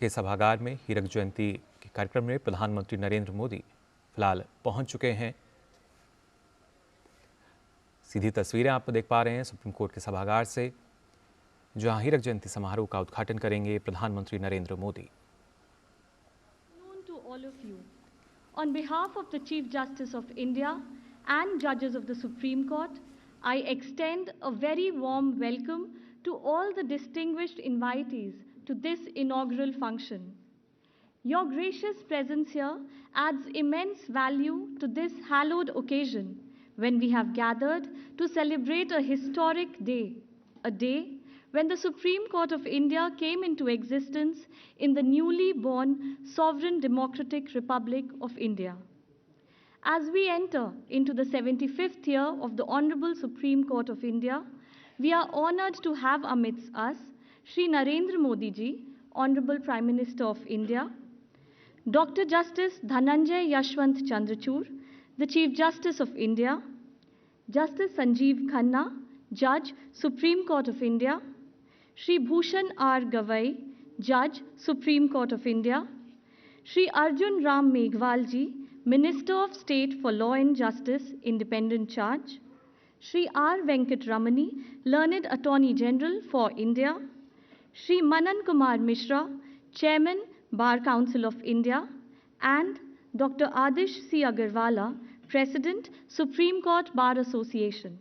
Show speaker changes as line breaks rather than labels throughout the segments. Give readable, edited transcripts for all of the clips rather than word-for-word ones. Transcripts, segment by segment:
के सभागार में हीरक जयंती के कार्यक्रम में प्रधानमंत्री नरेंद्र मोदी फिलहाल पहुंच चुके हैं। सीधी तस्वीरें आप देख पा रहे हैं सुप्रीम कोर्ट के सभागार से, जहां हीरक जयंती समारोह का उद्घाटन करेंगे प्रधानमंत्री Narendra Modi.
On behalf of the Chief Justice of India and judges of the Supreme Court, I extend a very warm welcome to all the distinguished invitees to this inaugural function. Your gracious presence here adds immense value to this hallowed occasion when we have gathered to celebrate a historic day, a day when the Supreme Court of India came into existence in the newly born sovereign democratic Republic of India. As we enter into the 75th year of the Honorable Supreme Court of India, we are honored to have amidst us Shri Narendra Modi ji, Honorable Prime Minister of India, Dr. Justice Dhananjay Yashwant Chandrachud, the Chief Justice of India, Justice Sanjeev Khanna, Judge, Supreme Court of India, Shri Bhushan R. Gavai, Judge, Supreme Court of India, Shri Arjun Ram Meghwal ji, Minister of State for Law and Justice, Independent Charge, Shri R. Venkat Ramani, Learned Attorney General for India, Shri Manan Kumar Mishra, Chairman, Bar Council of India, and Dr. Adish C. Agarwala, President, Supreme Court Bar Association.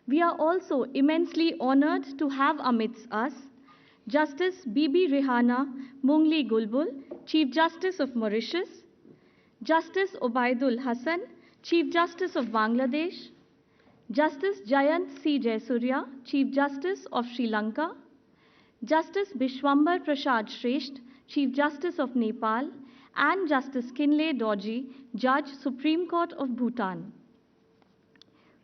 We are also immensely honored to have amidst us Justice Bibi Rehana Mungli Gulbul, Chief Justice of Mauritius, Justice Obaidul Hassan, Chief Justice of Bangladesh, Justice Jayant C. Jaisurya, Chief Justice of Sri Lanka, Justice Bishwambar Prasad Shresht, Chief Justice of Nepal, and Justice Kinley Dorji, Judge, Supreme Court of Bhutan.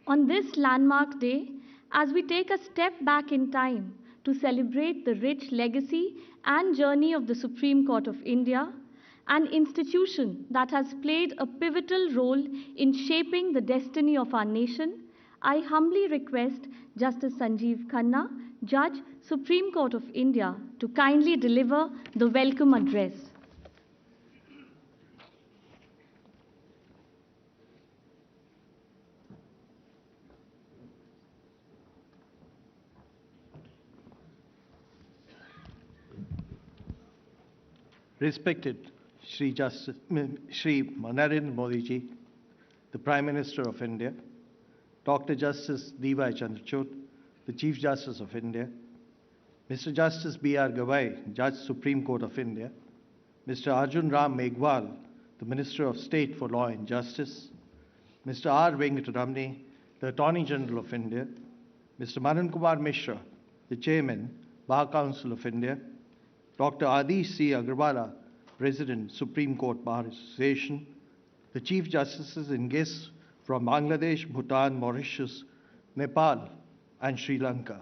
On this landmark day, as we take a step back in time to celebrate the rich legacy and journey of the Supreme Court of India, an institution that has played a pivotal role in shaping the destiny of our nation, I humbly request Justice Sanjeev Khanna, Judge, Supreme Court of India, to kindly deliver the welcome address.
Respected Shri Narendra Modi ji, the Prime Minister of India, Dr. Justice D.Y. Chandrachud, the Chief Justice of India, Mr. Justice B.R. Gavai, Judge, Supreme Court of India, Mr. Arjun Ram Meghwal, the Minister of State for Law and Justice, Mr. R. Venkat Ramani, the Attorney General of India, Mr. Manan Kumar Mishra, the Chairman, Bar Council of India, Dr. Adish C. Agarwala, President, Supreme Court Bar Association, the Chief Justices and guests from Bangladesh, Bhutan, Mauritius, Nepal, and Sri Lanka,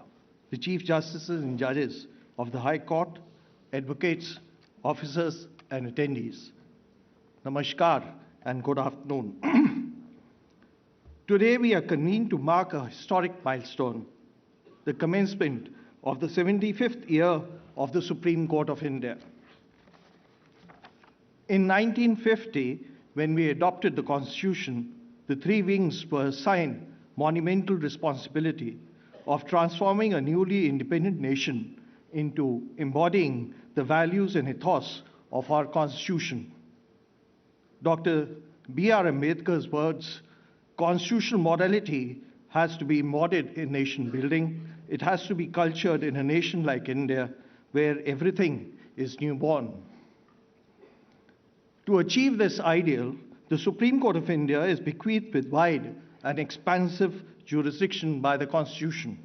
the Chief Justices and judges of the High Court, advocates, officers, and attendees. Namaskar and good afternoon. Today we are convened to mark a historic milestone, the commencement of the 75th year of the Supreme Court of India. In 1950, when we adopted the Constitution, the three wings were assigned monumental responsibility of transforming a newly independent nation into embodying the values and ethos of our Constitution. Dr. B.R. Ambedkar's words, constitutional morality has to be embodied in nation building. It has to be cultured in a nation like India, where everything is newborn. To achieve this ideal, the Supreme Court of India is bequeathed with wide and expansive jurisdiction by the Constitution.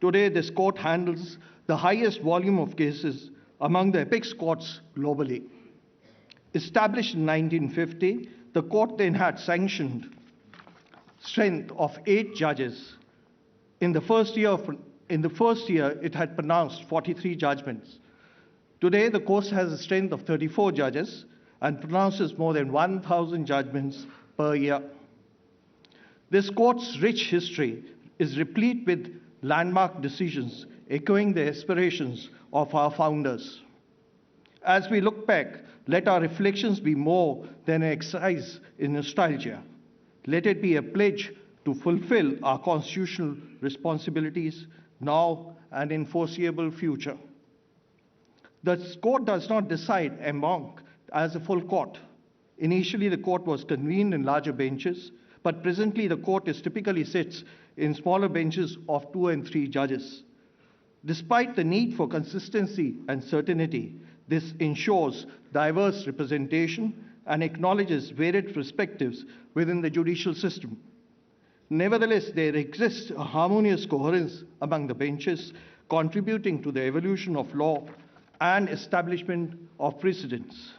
Today, this court handles the highest volume of cases among the apex courts globally. Established in 1950, the court then had sanctioned strength of 8 judges. In the first year, it had pronounced 43 judgments. Today, the court has a strength of 34 judges and pronounces more than 1,000 judgments per year. This court's rich history is replete with landmark decisions echoing the aspirations of our founders. As we look back, let our reflections be more than an exercise in nostalgia. Let it be a pledge to fulfill our constitutional responsibilities now and in foreseeable future. The court does not decide en banc as a full court. Initially, the court was convened in larger benches, but presently the court typically sits in smaller benches of 2 and 3 judges. Despite the need for consistency and certainty, this ensures diverse representation and acknowledges varied perspectives within the judicial system. Nevertheless, there exists a harmonious coherence among the benches, contributing to the evolution of law and establishment of precedents.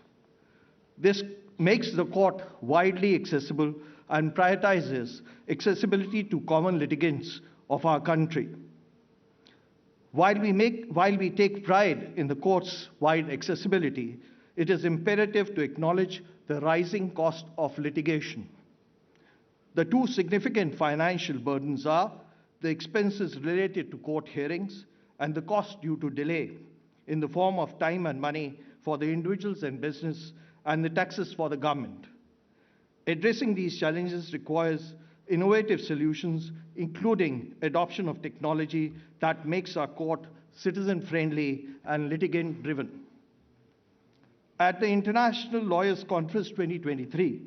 This makes the court widely accessible and prioritizes accessibility to common litigants of our country. While we take pride in the court's wide accessibility, it is imperative to acknowledge the rising cost of litigation. The two significant financial burdens are the expenses related to court hearings and the cost due to delay in the form of time and money for the individuals and business and the taxes for the government. Addressing these challenges requires innovative solutions, including adoption of technology that makes our court citizen-friendly and litigant-driven. At the International Lawyers Conference 2023,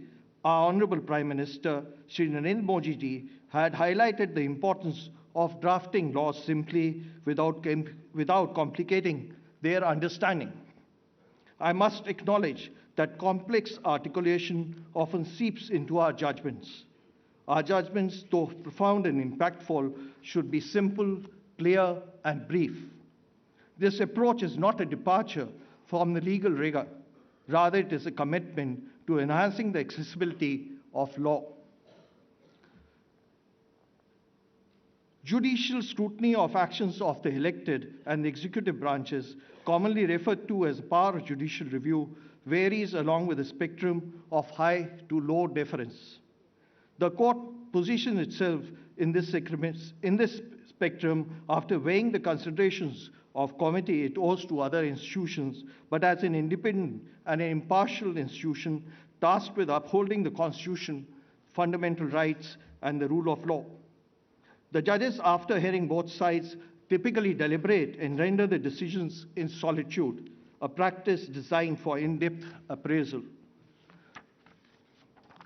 our Honorable Prime Minister, Shri Narendra Modi ji, had highlighted the importance of drafting laws simply without complicating their understanding. I must acknowledge that complex articulation often seeps into our judgments. Our judgments, though profound and impactful, should be simple, clear, and brief. This approach is not a departure from the legal rigor. Rather, it is a commitment to enhancing the accessibility of law. Judicial scrutiny of actions of the elected and the executive branches, commonly referred to as power of judicial review, varies along with a spectrum of high to low deference. The court positions itself in this spectrum after weighing the considerations of committee it owes to other institutions, but as an independent and an impartial institution tasked with upholding the Constitution, fundamental rights, and the rule of law. The judges, after hearing both sides, typically deliberate and render the decisions in solitude, a practice designed for in-depth appraisal.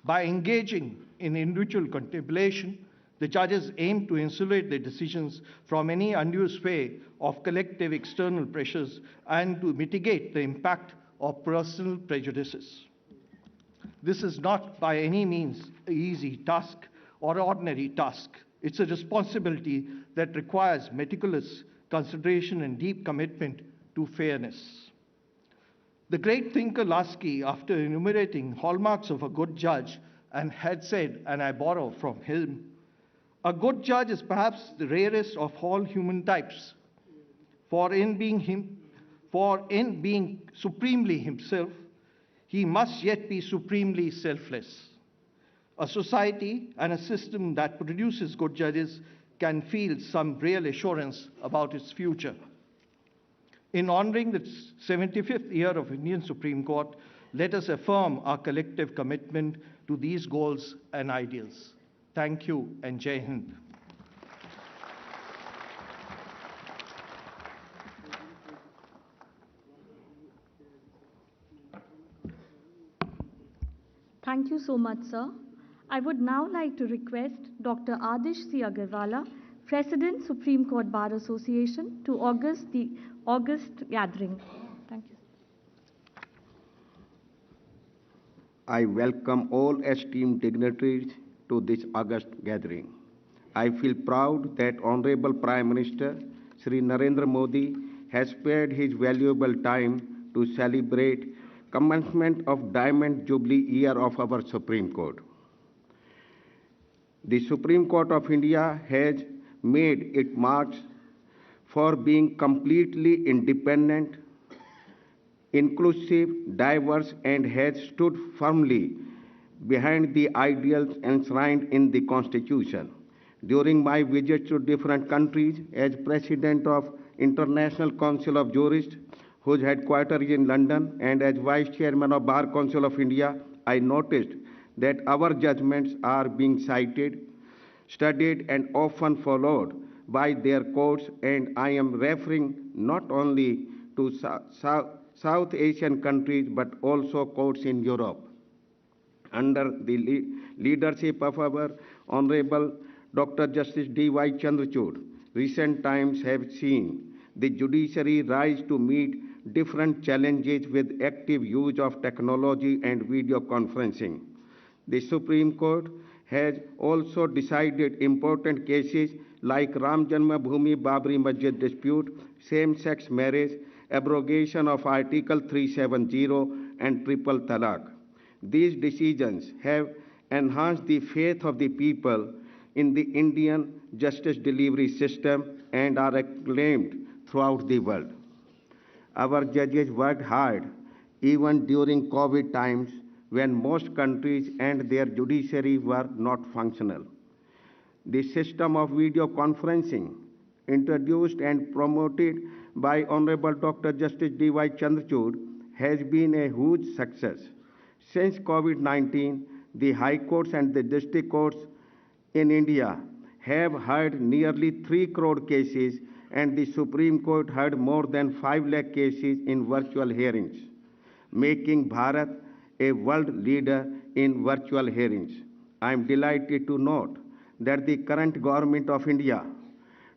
By engaging in individual contemplation, the judges aim to insulate their decisions from any undue sway of collective external pressures and to mitigate the impact of personal prejudices. This is not by any means an easy task or ordinary task. It's a responsibility that requires meticulous consideration and deep commitment to fairness. The great thinker Lasky, after enumerating hallmarks of a good judge, and had said, and I borrow from him, a good judge is perhaps the rarest of all human types, for in being supremely himself, he must yet be supremely selfless. A society and a system that produces good judges can feel some real assurance about its future. In honoring the 75th year of Indian Supreme Court, let us affirm our collective commitment to these goals and ideals. Thank you and Jai Hind.
Thank you so much, sir. I would now like to request Dr. Adish C. Agarwala, President, Supreme Court Bar Association, to august the August gathering. Thank you.
I welcome all esteemed dignitaries to this August gathering. I feel proud that Honorable Prime Minister Shri Narendra Modi has spared his valuable time to celebrate commencement of Diamond Jubilee year of our Supreme Court. The Supreme Court of India has made its marks for being completely independent, inclusive, diverse, and has stood firmly behind the ideals enshrined in the Constitution. During my visits to different countries as President of International Council of Jurists, whose headquarters is in London, and as Vice Chairman of Bar Council of India, I noticed that our judgments are being cited, studied, and often followed by their courts, and I am referring not only to South Asian countries but also courts in Europe. Under the leadership of our Honorable Dr. Justice D.Y. Chandrachud, recent times have seen the judiciary rise to meet different challenges with active use of technology and video conferencing. The Supreme Court has also decided important cases like Ram Janmabhoomi Babri Masjid dispute, same-sex marriage, abrogation of Article 370, and triple talaq. These decisions have enhanced the faith of the people in the Indian justice delivery system and are acclaimed throughout the world. Our judges worked hard even during COVID times when most countries and their judiciary were not functional. The system of video conferencing, introduced and promoted by Honorable Dr. Justice D.Y. Chandrachud, has been a huge success. Since COVID-19, the High Courts and the District Courts in India have heard nearly 3 crore cases, and the Supreme Court heard more than 5 lakh cases in virtual hearings, making Bharat a world leader in virtual hearings. I am delighted to note that the current government of India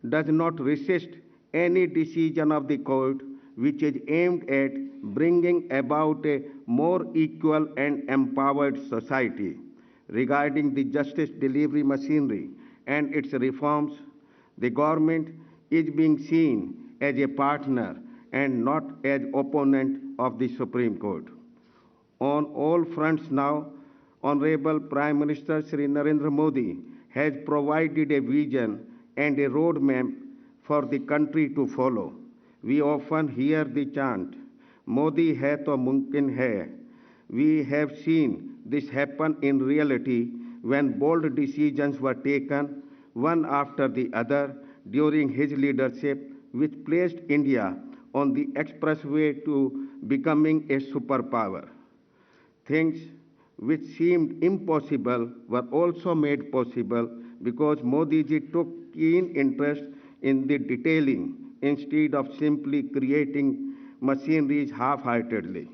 does not resist any decision of the court which is aimed at bringing about a more equal and empowered society. Regarding the justice delivery machinery and its reforms, the government is being seen as a partner and not as opponent of the Supreme Court. On all fronts now, Honorable Prime Minister Shri Narendra Modi has provided a vision and a roadmap for the country to follow. We often hear the chant, Modi hai to mumkin hai. We have seen this happen in reality when bold decisions were taken, one after the other, during his leadership, which placed India on the expressway to becoming a superpower. Things which seemed impossible were also made possible because Modi ji took keen interest in the detailing instead of simply creating machineries half-heartedly.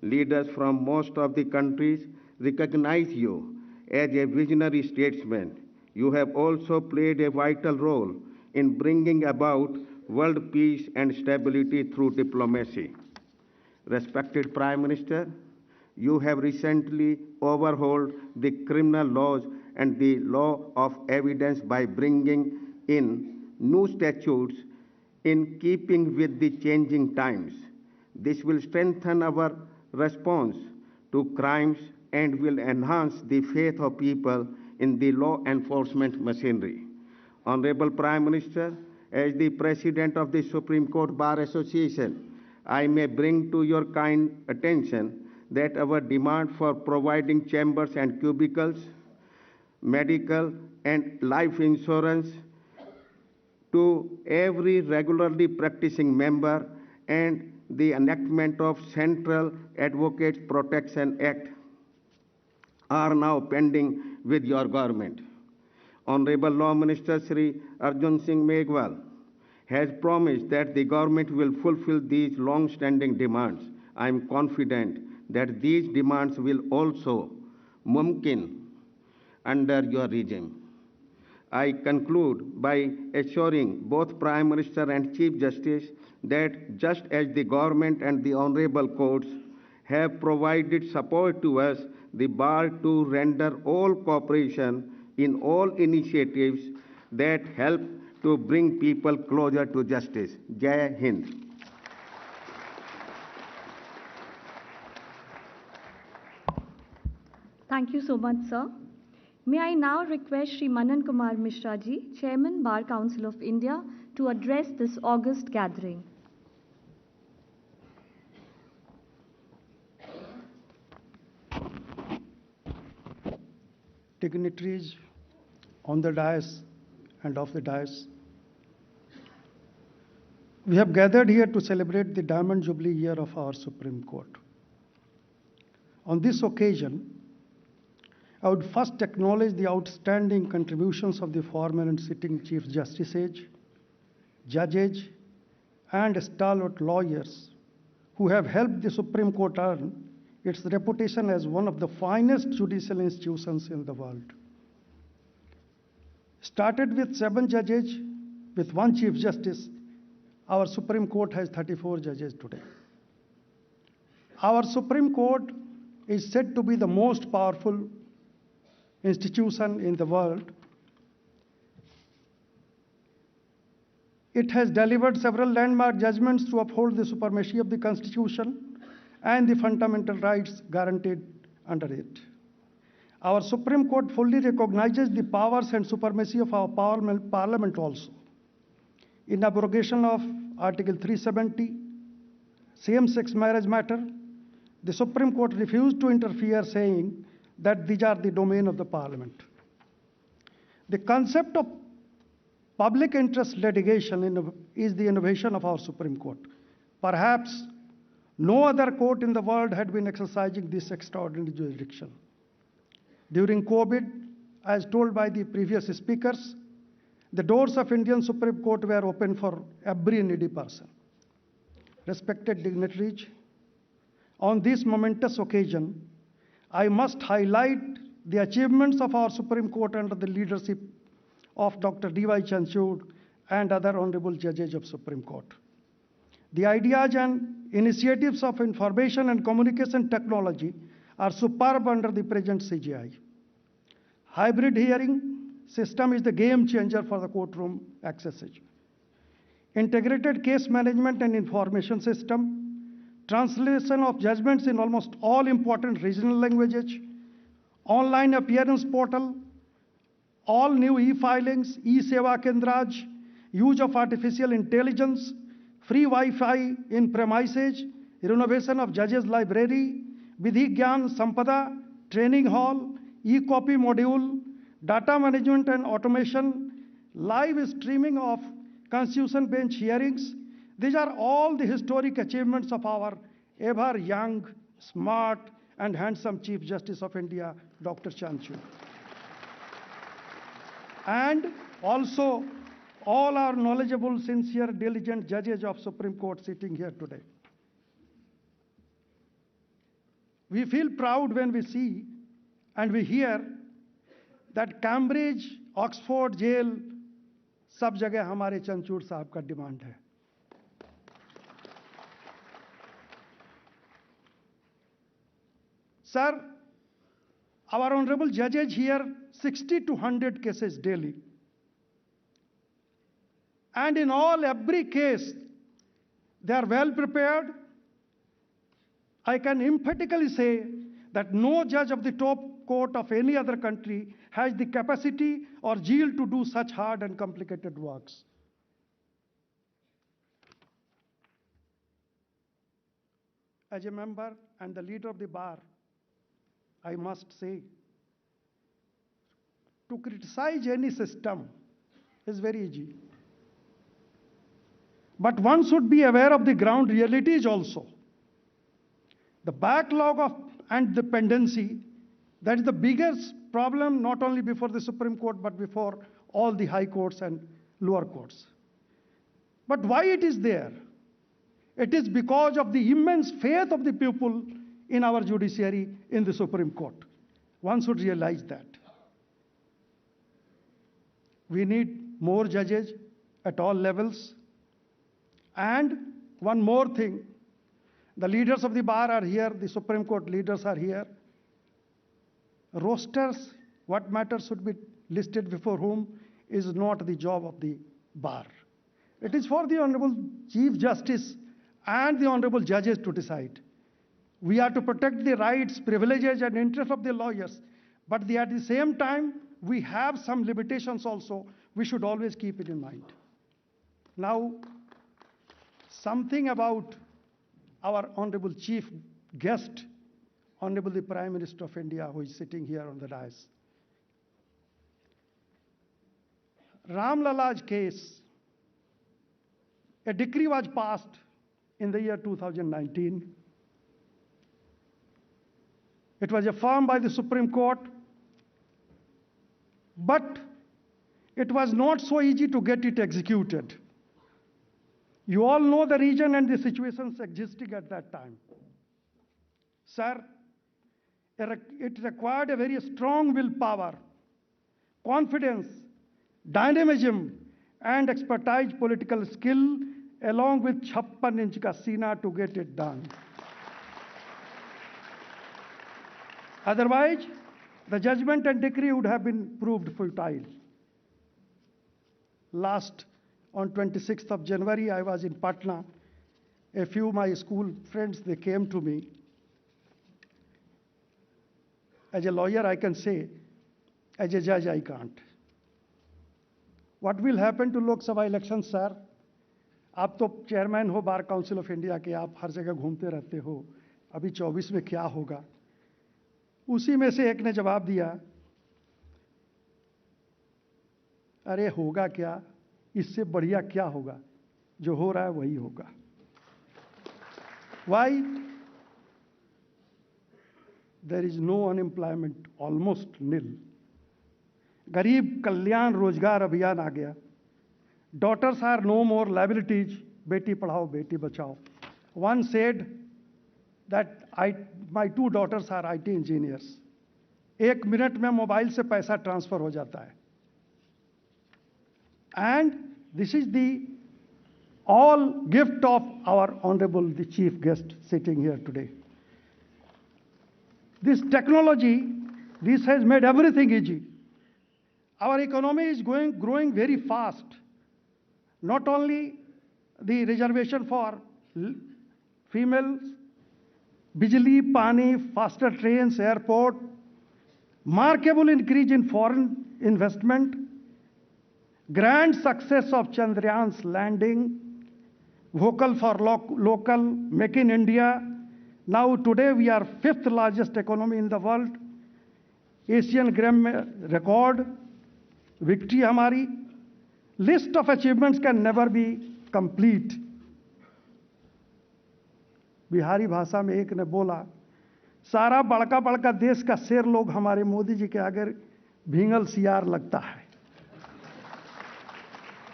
Leaders from most of the countries recognize you as a visionary statesman. You have also played a vital role in bringing about world peace and stability through diplomacy. Respected Prime Minister, you have recently overhauled the criminal laws and the law of evidence by bringing in new statutes in keeping with the changing times. This will strengthen our response to crimes and will enhance the faith of people in the law enforcement machinery. Honorable Prime Minister, as the President of the Supreme Court Bar Association, I may bring to your kind attention that our demand for providing chambers and cubicles, medical and life insurance to every regularly practicing member and the enactment of Central Advocates Protection Act are now pending with your government. Honorable Law Minister Shri Arjun Singh Meghwal has promised that the government will fulfill these long-standing demands. I am confident that these demands will also mumkin under your regime. I conclude by assuring both Prime Minister and Chief Justice that just as the government and the honorable courts have provided support to us, the bar to render all cooperation in all initiatives that help to bring people closer to justice. Jai Hind.
Thank you so much, sir. May I now request Shri Manan Kumar Mishra ji, Chairman Bar Council of India, to address this august gathering.
Dignitaries on the dais and off the dais,
We have gathered here to celebrate the Diamond Jubilee year of our Supreme Court. On this occasion, I would first acknowledge the outstanding contributions of the former and sitting Chief Justices, judges, and stalwart lawyers who have helped the Supreme Court earn its reputation as one of the finest judicial institutions in the world. Started with 7 judges with 1 Chief Justice, our Supreme Court has 34 judges today. Our Supreme Court is said to be the most powerful institution in the world. It has delivered several landmark judgments to uphold the supremacy of the Constitution and the fundamental rights guaranteed under it. Our Supreme Court fully recognizes the powers and supremacy of our Parliament also. In abrogation of Article 370, same-sex marriage matter, the Supreme Court refused to interfere, saying that these are the domain of the Parliament. The concept of public interest litigation is the innovation of our Supreme Court. Perhaps no other court in the world had been exercising this extraordinary jurisdiction. During COVID, as told by the previous speakers, the doors of Indian Supreme Court were open for every needy person. Respected dignitaries, on this momentous occasion, I must highlight the achievements of our Supreme Court under the leadership of Dr. D.Y. Chanchud and other honorable judges of Supreme Court. The ideas and initiatives of information and communication technology are superb under the present CGI. Hybrid hearing system is the game changer for the courtroom access. Integrated case management and information system, translation of judgments in almost all important regional languages, online appearance portal, all new e-filings, e-seva kendraj, use of artificial intelligence, free Wi-Fi in premises, renovation of judges' library, Vidhi Gyan Sampada, training hall, e-copy module, data management and automation, live streaming of Constitution Bench hearings. These are all the historic achievements of our ever young, smart, and handsome Chief Justice of India, Dr. Chanchud. And also all our knowledgeable, sincere, diligent judges of Supreme Court sitting here today. We feel proud when we see and we hear that Cambridge, Oxford jail, सब जगह हमारे चंचूड़ साहब का demand है. Sir, our honorable judges hear 60 to 100 cases daily. And in every case, they are well prepared. I can emphatically say that no judge of the top court of any other country has the capacity or zeal to do such hard and complicated works. As a member and the leader of the bar, I must say, to criticize any system is very easy. But one should be aware of the ground realities also. The backlog and dependency, that is the biggest problem not only before the Supreme Court but before all the high courts and lower courts. But why it is there? It is because of the immense faith of the people in our judiciary in the Supreme Court. One should realize that. We need more judges at all levels. And one more thing, the leaders of the bar are here, the Supreme Court leaders are here. Rosters, what matters should be listed before whom, is not the job of the bar. It is for the Honorable Chief Justice and the Honorable Judges to decide. We are to protect the rights, privileges, and interests of the lawyers, but at the same time, we have some limitations also. We should always keep it in mind. Now, something about our Honorable Chief Guest, Honorable the Prime Minister of India, who is sitting here on the dais. Ram Lala's case, A decree was passed in the year 2019. It was affirmed by the Supreme Court, but it was not so easy to get it executed. You all know the region and the situations existing at that time. Sir, it required a very strong willpower, confidence, dynamism, and expertise political skill, along with 56 inch ka seena to get it done. Otherwise, the judgment and decree would have been proved futile. On 26th of January, I was in Patna. A few of my school friends, they came to me. As a lawyer, I can say, as a judge, I can't. What will happen to Lok Sabha elections, sir? आप तो chairman हो बार Council of India के, आप हर जगह घूमते रहते हो, अभी 24 में क्या होगा? उसी में से एक ने जवाब दिया, अरे होगा क्या, इससे बढ़िया क्या होगा, जो हो रहा है वही होगा. Why? There is no unemployment, almost nil. गरीब कल्याण रोजगार अभियान आ गया. Daughters are no more liabilities. Beti Padhao Beti Bachao. One said that my 2 daughters are IT engineers. 1 minute में मोबाइल से पैसा ट्रांसफर हो जाता है. And this is the all gift of our honorable the chief guest sitting here today. This technology, this has made everything easy. Our economy is growing very fast. Not only the reservation for females, bijli, pani, faster trains, airport, markable increase in foreign investment, grand success of Chandrayaan's landing, vocal for local, make in India. Now today we are 5th largest economy in the world. Asian Games record, victory हमारी. List of achievements can never be complete. Bihari भाषा में एक ने बोला, सारा बड़का बड़का देश का शेर लोग हमारे मोदी जी के आगे भींगल सियार लगता है.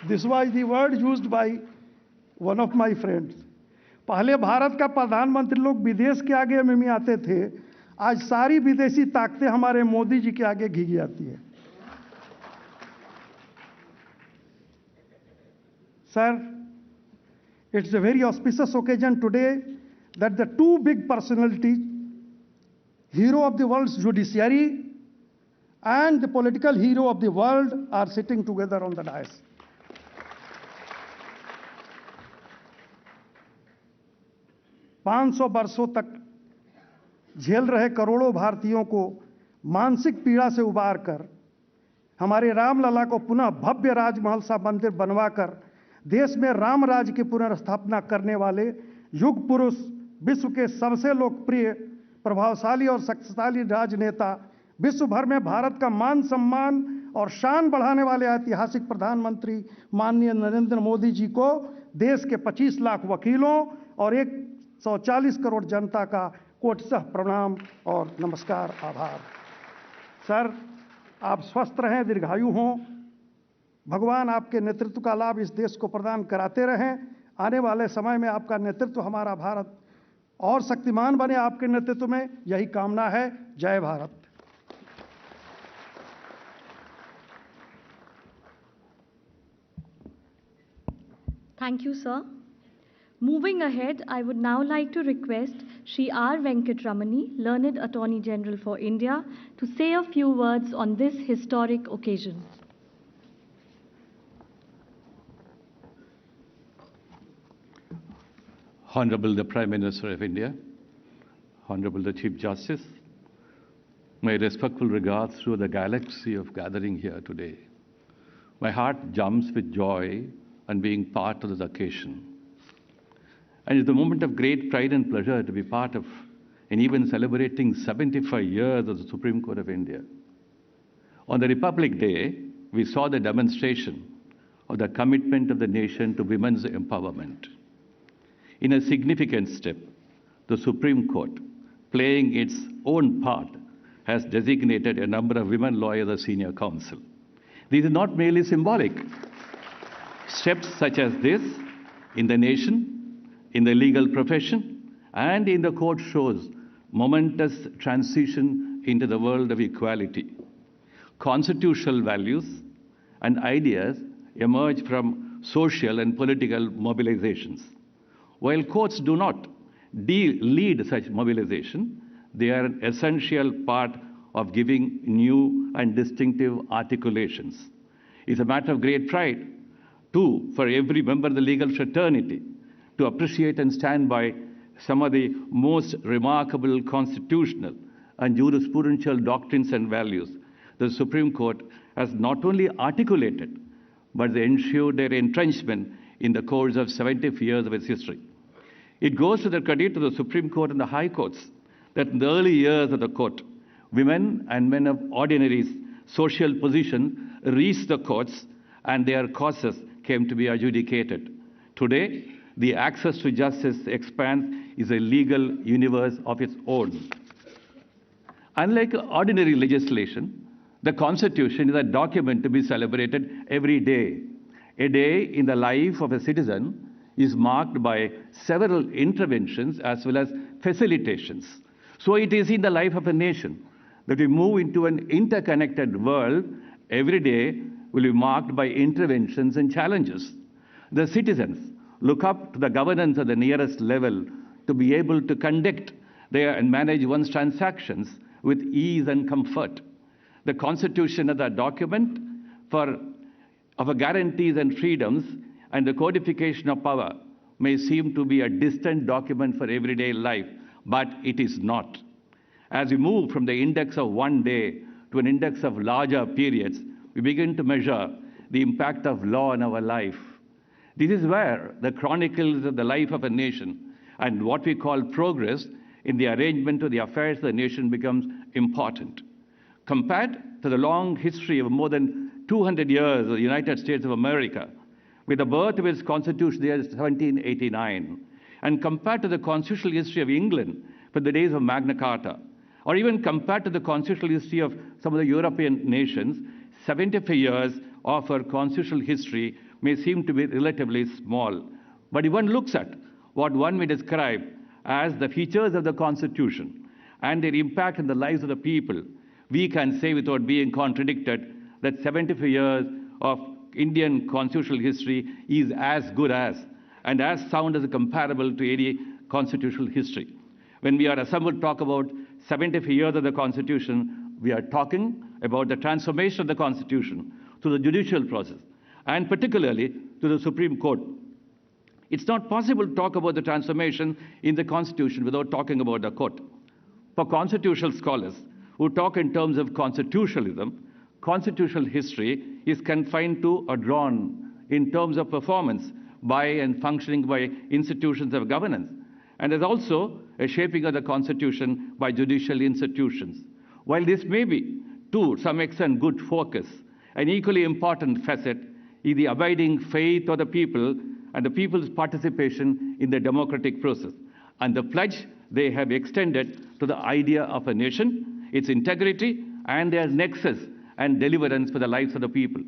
This was the word used by one of my friends. पहले भारत का प्रधानमंत्री लोग विदेश के आगे में आते थे, आज सारी विदेशी ताकतें हमारे मोदी जी के आगे घिघी आती है. Sir, it's a very auspicious occasion today that the 2 big personalities, hero of the world's judiciary and the political hero of the world, are sitting together on the dais. $500 वर्षों तक झेल रहे करोड़ों भारतीयों को मानसिक पीड़ा से उबारकर हमारे रामलला को पुनः भव्य राजमहल सा मंदिर बनवाकर देश में राम राज्य की पुनर्स्थापना करने वाले युग पुरुष, विश्व के सबसे लोकप्रिय, प्रभावशाली और शक्तिशाली राजनेता, विश्व भर में भारत का मान सम्मान और शान बढ़ाने वाले ऐतिहासिक प्रधानमंत्री माननीय नरेंद्र मोदी जी को देश के 25 लाख वकीलों और 140 करोड़ जनता का कोटिशः प्रणाम और नमस्कार, आभार. सर, आप स्वस्थ रहें, दीर्घायु हों. भगवान आपके नेतृत्व का लाभ इस देश को प्रदान कराते रहें. आने वाले समय में आपका नेतृत्व, हमारा भारत और शक्तिमान बने आपके नेतृत्व में, यही कामना है. जय Bharat.
Thank you, sir. Moving ahead, I would now like to request Shri R. Venkatramani, Learned Attorney General for India, to say a few words on this historic occasion.
Honorable the Prime Minister of India, Honorable the Chief Justice, my respectful regards to the galaxy of gathering here today. My heart jumps with joy on being part of this occasion. And it's a moment of great pride and pleasure to be part of an event celebrating 75 years of the Supreme Court of India. On the Republic Day, we saw the demonstration of the commitment of the nation to women's empowerment. In a significant step, the Supreme Court, playing its own part, has designated a number of women lawyers as senior counsel. These are not merely symbolic. Steps such as this in the nation, in the legal profession, and in the court shows momentous transition into the world of equality. Constitutional values and ideas emerge from social and political mobilizations. While courts do not lead such mobilization, they are an essential part of giving new and distinctive articulations. It's a matter of great pride, too, for every member of the legal fraternity to appreciate and stand by some of the most remarkable constitutional and jurisprudential doctrines and values the Supreme Court has not only articulated, but they ensured their entrenchment in the course of 70 years of its history. It goes to the credit of the Supreme Court and the High Courts that in the early years of the court, women and men of ordinary social position reached the courts and their causes came to be adjudicated. Today, the access to justice expands is a legal universe of its own. Unlike ordinary legislation, the Constitution is a document to be celebrated every day. A day in the life of a citizen is marked by several interventions as well as facilitations. So it is in the life of a nation that we move into an interconnected world. Every day will be marked by interventions and challenges. The citizens look up to the governance at the nearest level to be able to conduct and manage one's transactions with ease and comfort. The Constitution is a document of guarantees and freedoms, and the codification of power may seem to be a distant document for everyday life, but it is not. As we move from the index of one day to an index of larger periods, we begin to measure the impact of law on our life. This is where the chronicles of the life of a nation and what we call progress in the arrangement of the affairs of the nation becomes important. Compared to the long history of more than 200 years of the United States of America, with the birth of its Constitution in 1789, and compared to the constitutional history of England from the days of Magna Carta, or even compared to the constitutional history of some of the European nations, 75 years of our constitutional history may seem to be relatively small. But if one looks at what one may describe as the features of the Constitution and their impact on the lives of the people, we can say without being contradicted that 75 years of Indian constitutional history is as good as and as sound as comparable to any constitutional history. When we are assembled to talk about 75 years of the Constitution, we are talking about the transformation of the Constitution to the judicial process, and particularly to the Supreme Court. It's not possible to talk about the transformation in the Constitution without talking about the court. For constitutional scholars who talk in terms of constitutionalism, constitutional history is confined to or drawn in terms of performance by and functioning by institutions of governance. And there's also a shaping of the Constitution by judicial institutions. While this may be, to some extent, good focus, an equally important facet is the abiding faith of the people and the people's participation in the democratic process, and the pledge they have extended to the idea of a nation, its integrity, and their nexus and deliverance for the lives of the people.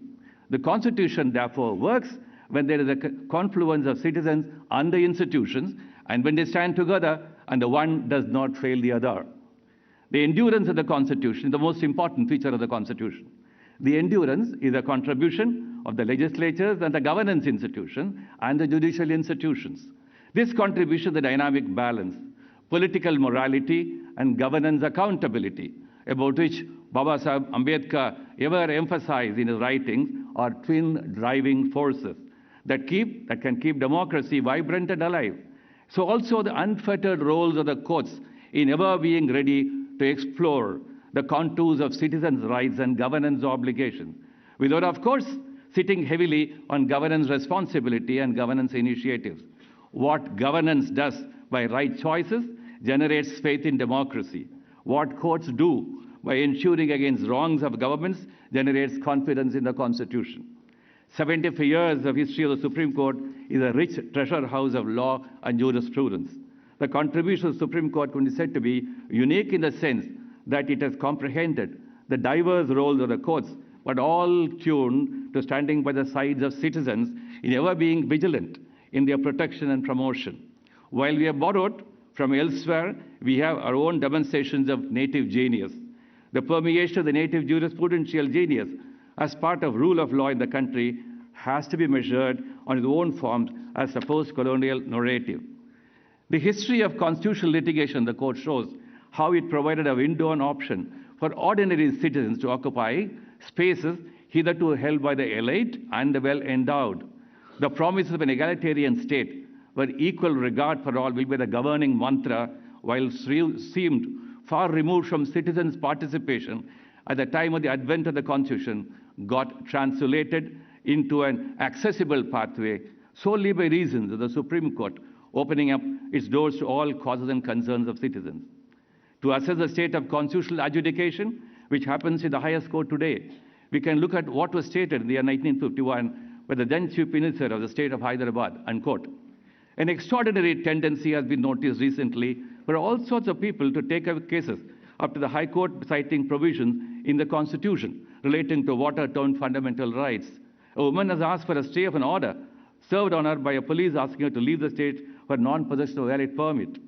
The Constitution, therefore, works when there is a confluence of citizens and the institutions, and when they stand together and the one does not fail the other. The endurance of the Constitution is the most important feature of the Constitution. The endurance is a contribution of the legislatures and the governance institution and the judicial institutions. This contribution to the dynamic balance, political morality and governance accountability, about which Babasaheb Ambedkar ever emphasized in his writings, are twin driving forces that can keep democracy vibrant and alive. So also the unfettered roles of the courts in ever being ready to explore the contours of citizens' rights and governance obligations, without, of course, sitting heavily on governance responsibility and governance initiatives. What governance does by right choices generates faith in democracy. What courts do by ensuring against wrongs of governments generates confidence in the Constitution. 75 years of history of the Supreme Court is a rich treasure house of law and jurisprudence. The contribution of the Supreme Court can be said to be unique in the sense that it has comprehended the diverse roles of the courts, but all tuned to standing by the sides of citizens in ever being vigilant in their protection and promotion. While we have borrowed from elsewhere, we have our own demonstrations of native genius. The permeation of the native jurisprudential genius as part of rule of law in the country has to be measured on its own forms as a post-colonial narrative. The history of constitutional litigation, the court shows how it provided a window and option for ordinary citizens to occupy spaces hitherto held by the elite and the well-endowed. The promises of an egalitarian state where equal regard for all will be the governing mantra, while seemed far removed from citizens' participation at the time of the advent of the Constitution, got translated into an accessible pathway solely by reasons of the Supreme Court opening up its doors to all causes and concerns of citizens. To assess the state of constitutional adjudication, which happens in the highest court today, we can look at what was stated in the year 1951 by the then Chief Minister of the state of Hyderabad, unquote. An extraordinary tendency has been noticed recently for all sorts of people to take up cases up to the High Court citing provisions in the Constitution relating to what are termed fundamental rights. A woman has asked for a stay of an order served on her by a police asking her to leave the state for non-possession of a valid permit,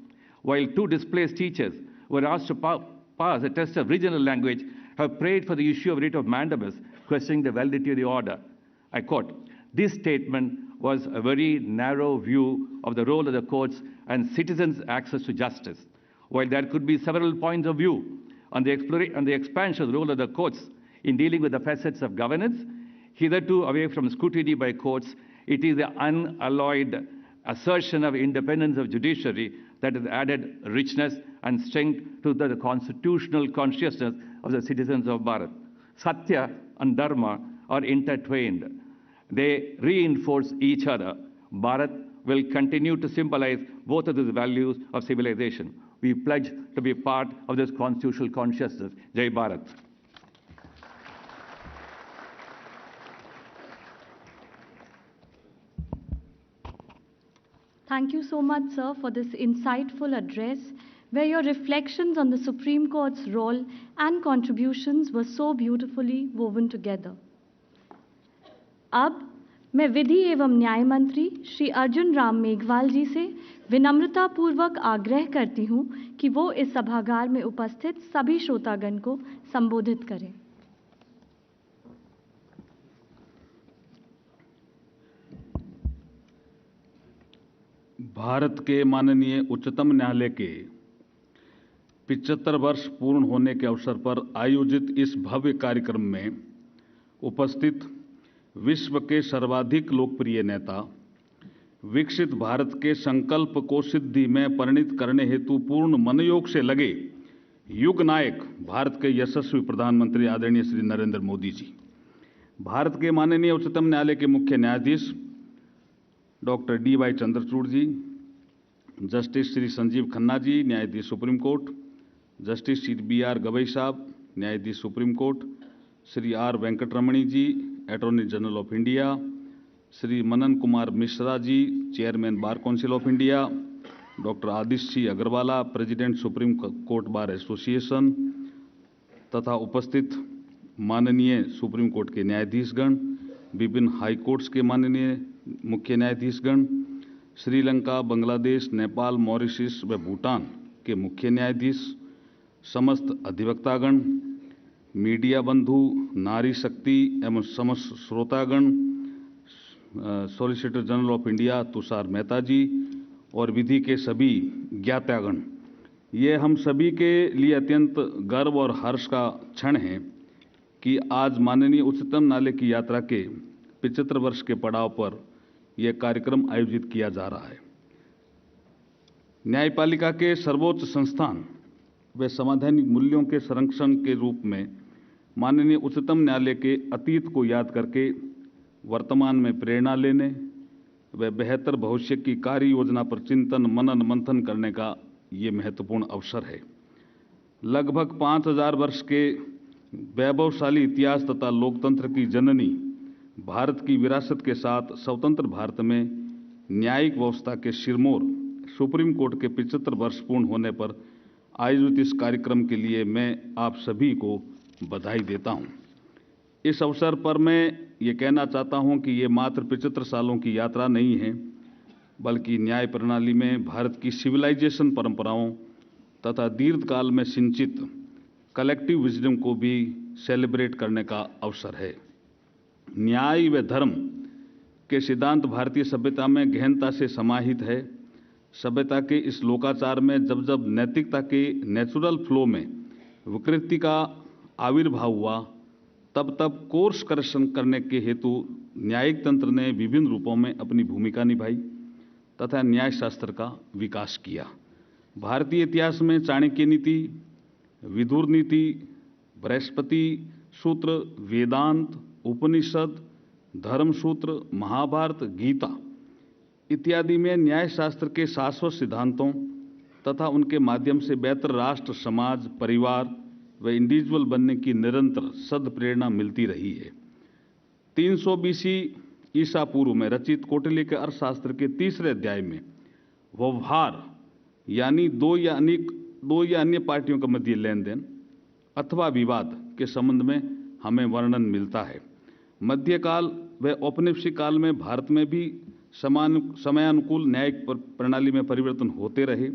while two displaced teachers were asked to pass a test of regional language have prayed for the issue of writ of mandamus, questioning the validity of the order. I quote, "This statement was a very narrow view of the role of the courts and citizens' access to justice. While there could be several points of view on the expansion of the role of the courts in dealing with the facets of governance, hitherto away from scrutiny by courts, it is the unalloyed assertion of independence of judiciary that has added richness and strength to the constitutional consciousness of the citizens of Bharat. Satya and Dharma are intertwined. They reinforce each other. Bharat will continue to symbolize both of these values of civilization. We pledge to be part of this constitutional consciousness. Jai Bharat.
Thank you so much, sir, for this insightful address, where your reflections on the Supreme Court's role and contributions were so beautifully woven together. अब मैं विधि एवं न्याय मंत्री श्री अर्जुन राम मेघवाल जी से विनम्रतापूर्वक आग्रह करती हूं कि वो इस सभागार में उपस्थित सभी श्रोतागण को संबोधित करें।
भारत के माननीय उच्चतम न्यायालय के 75 वर्ष पूर्ण होने के अवसर पर आयोजित इस भव्य कार्यक्रम में उपस्थित विश्व के सर्वाधिक लोकप्रिय नेता, विकसित भारत के संकल्प को सिद्धि में परिणत करने हेतु पूर्ण मनोयोग से लगे युग नायक भारत के यशस्वी प्रधानमंत्री आदरणीय श्री नरेंद्र मोदी जी, भारत के माननीय उच्चतम न्यायालय के मुख्य न्यायाधीश doctor D.Y. Chandrachud ji, justice Shri Sanjiv Khanna ji, न्यायाधीश Supreme Court, justice Shri B.R. Gavai साहब, न्यायाधीश Supreme Court, Shri R. Venkataramani ji, attorney general of India, Shri Manan Kumar Mishra ji, chairman Bar Council of India, doctor Adish Aggarwala, president Supreme Court Bar Association, तथा उपस्थित माननीय सुप्रीम कोर्ट के न्यायाधीशगण, विभिन्न हाई कोर्ट्स के माननीय मुख्य न्यायाधीशगण, श्रीलंका, बांग्लादेश, नेपाल, मॉरिशस व भूटान के मुख्य न्यायाधीश, समस्त अधिवक्तागण, मीडिया बंधु, नारी शक्ति एवं समस्त श्रोतागण, solicitor general of India Tushar Mehta ji और विधि के सभी ज्ञातागण, ये हम सभी के लिए अत्यंत गर्व और हर्ष का क्षण है कि आज माननीय उच्चतम न्यायालय की यात्रा के 75 वर्ष के पड़ाव पर यह कार्यक्रम आयोजित किया जा रहा है। न्यायपालिका के सर्वोच्च संस्थान व संवैधानिक मूल्यों के संरक्षण के रूप में माननीय उच्चतम न्यायालय के अतीत को याद करके वर्तमान में प्रेरणा लेने व बेहतर भविष्य की कार्य योजना पर चिंतन, मनन, मंथन करने का ये महत्वपूर्ण अवसर है। लगभग 5000 वर्ष के वैभवशाली इतिहास तथा लोकतंत्र की जननी भारत की विरासत के साथ स्वतंत्र भारत में न्यायिक व्यवस्था के सिरमौर सुप्रीम कोर्ट के 75 वर्ष पूर्ण होने पर आयोजित इस कार्यक्रम के लिए मैं आप सभी को बधाई देता हूं। इस अवसर पर मैं ये कहना चाहता हूं कि ये मात्र 75 सालों की यात्रा नहीं है, बल्कि न्याय प्रणाली में भारत की सिविलाइजेशन परंपराओं तथा दीर्घकाल में सिंचित कलेक्टिव विजडम को भी सेलिब्रेट करने का अवसर है। न्याय व धर्म के सिद्धांत भारतीय सभ्यता में गहनता से समाहित है। सभ्यता के इस लोकाचार में जब जब नैतिकता के नेचुरल फ्लो में विकृति का आविर्भाव हुआ, तब तब कोर्स करेक्शन करने के हेतु न्यायिक तंत्र ने विभिन्न रूपों में अपनी भूमिका निभाई तथा न्याय शास्त्र का विकास किया। भारतीय इतिहास में चाणक्य नीति, विदुर नीति, बृहस्पति सूत्र, वेदांत, उपनिषद, धर्मसूत्र, महाभारत, गीता इत्यादि में न्याय शास्त्र के शाश्वत सिद्धांतों तथा उनके माध्यम से बेहतर राष्ट्र, समाज, परिवार व इंडिविजुअल बनने की निरंतर सद्प्रेरणा मिलती रही है। 300 BC ईसा पूर्व में रचित कौटिल्य के अर्थशास्त्र के 3रे अध्याय में व्यवहार यानी दो या अन्य पार्टियों के मध्य लेन देन अथवा विवाद के संबंध में हमें वर्णन मिलता है। मध्यकाल व औपनिवेशिक काल में भारत में भी समयानुकूल न्यायिक प्रणाली में परिवर्तन होते रहे।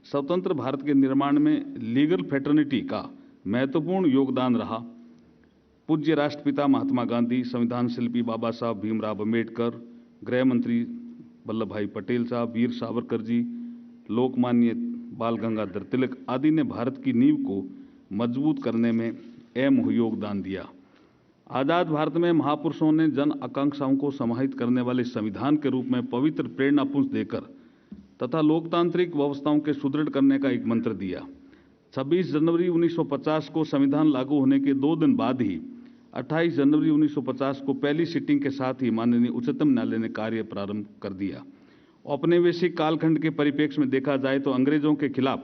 स्वतंत्र भारत के निर्माण में लीगल फ्रेटर्निटी का महत्वपूर्ण योगदान रहा। पूज्य राष्ट्रपिता महात्मा गांधी, संविधान शिल्पी बाबा साहब भीमराव अम्बेडकर, गृह मंत्री वल्लभ भाई पटेल साहब, वीर सावरकर जी, लोकमान्य बाल गंगाधर तिलक आदि ने भारत की नींव को मजबूत करने में अहम योगदान दिया। आज़ाद भारत में महापुरुषों ने जन आकांक्षाओं को समाहित करने वाले संविधान के रूप में पवित्र प्रेरणा पुंज देकर तथा लोकतांत्रिक व्यवस्थाओं के सुदृढ़ करने का एक मंत्र दिया। 26 जनवरी 1950 को संविधान लागू होने के 2 दिन बाद ही 28 जनवरी 1950 को पहली सिटिंग के साथ ही माननीय उच्चतम न्यायालय ने कार्य प्रारंभ कर दिया। औपनिवेशिक कालखंड के परिप्रेक्ष्य में देखा जाए तो अंग्रेजों के खिलाफ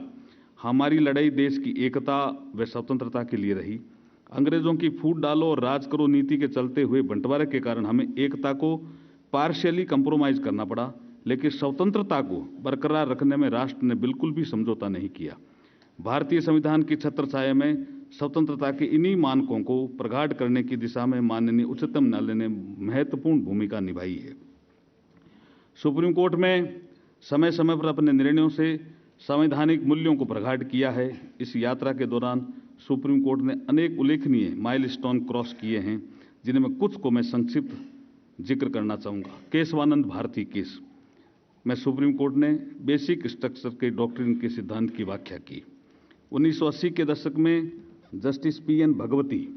हमारी लड़ाई देश की एकता व स्वतंत्रता के लिए रही। अंग्रेजों की फूट डालो और राज करो नीति के चलते हुए बंटवारे के कारण हमें एकता को पार्शियली कंप्रोमाइज करना पड़ा, लेकिन स्वतंत्रता को बरकरार रखने में राष्ट्र ने बिल्कुल भी समझौता नहीं किया। भारतीय संविधान की छत्रछाया में स्वतंत्रता के इन्हीं मानकों को प्रगाढ़ करने की दिशा में माननीय उच्चतम न्यायालय ने महत्वपूर्ण भूमिका निभाई है। सुप्रीम कोर्ट में समय समय पर अपने निर्णयों से संवैधानिक मूल्यों को प्रगाढ़ किया है। इस यात्रा के दौरान सुप्रीम कोर्ट ने अनेक उल्लेखनीय माइलस्टोन क्रॉस किए हैं, जिनमें कुछ को मैं संक्षिप्त जिक्र करना चाहूँगा। केशवानंद भारती केस में सुप्रीम कोर्ट ने बेसिक स्ट्रक्चर के डॉक्ट्रिन के सिद्धांत की व्याख्या की। 1980 के दशक में जस्टिस PN भगवती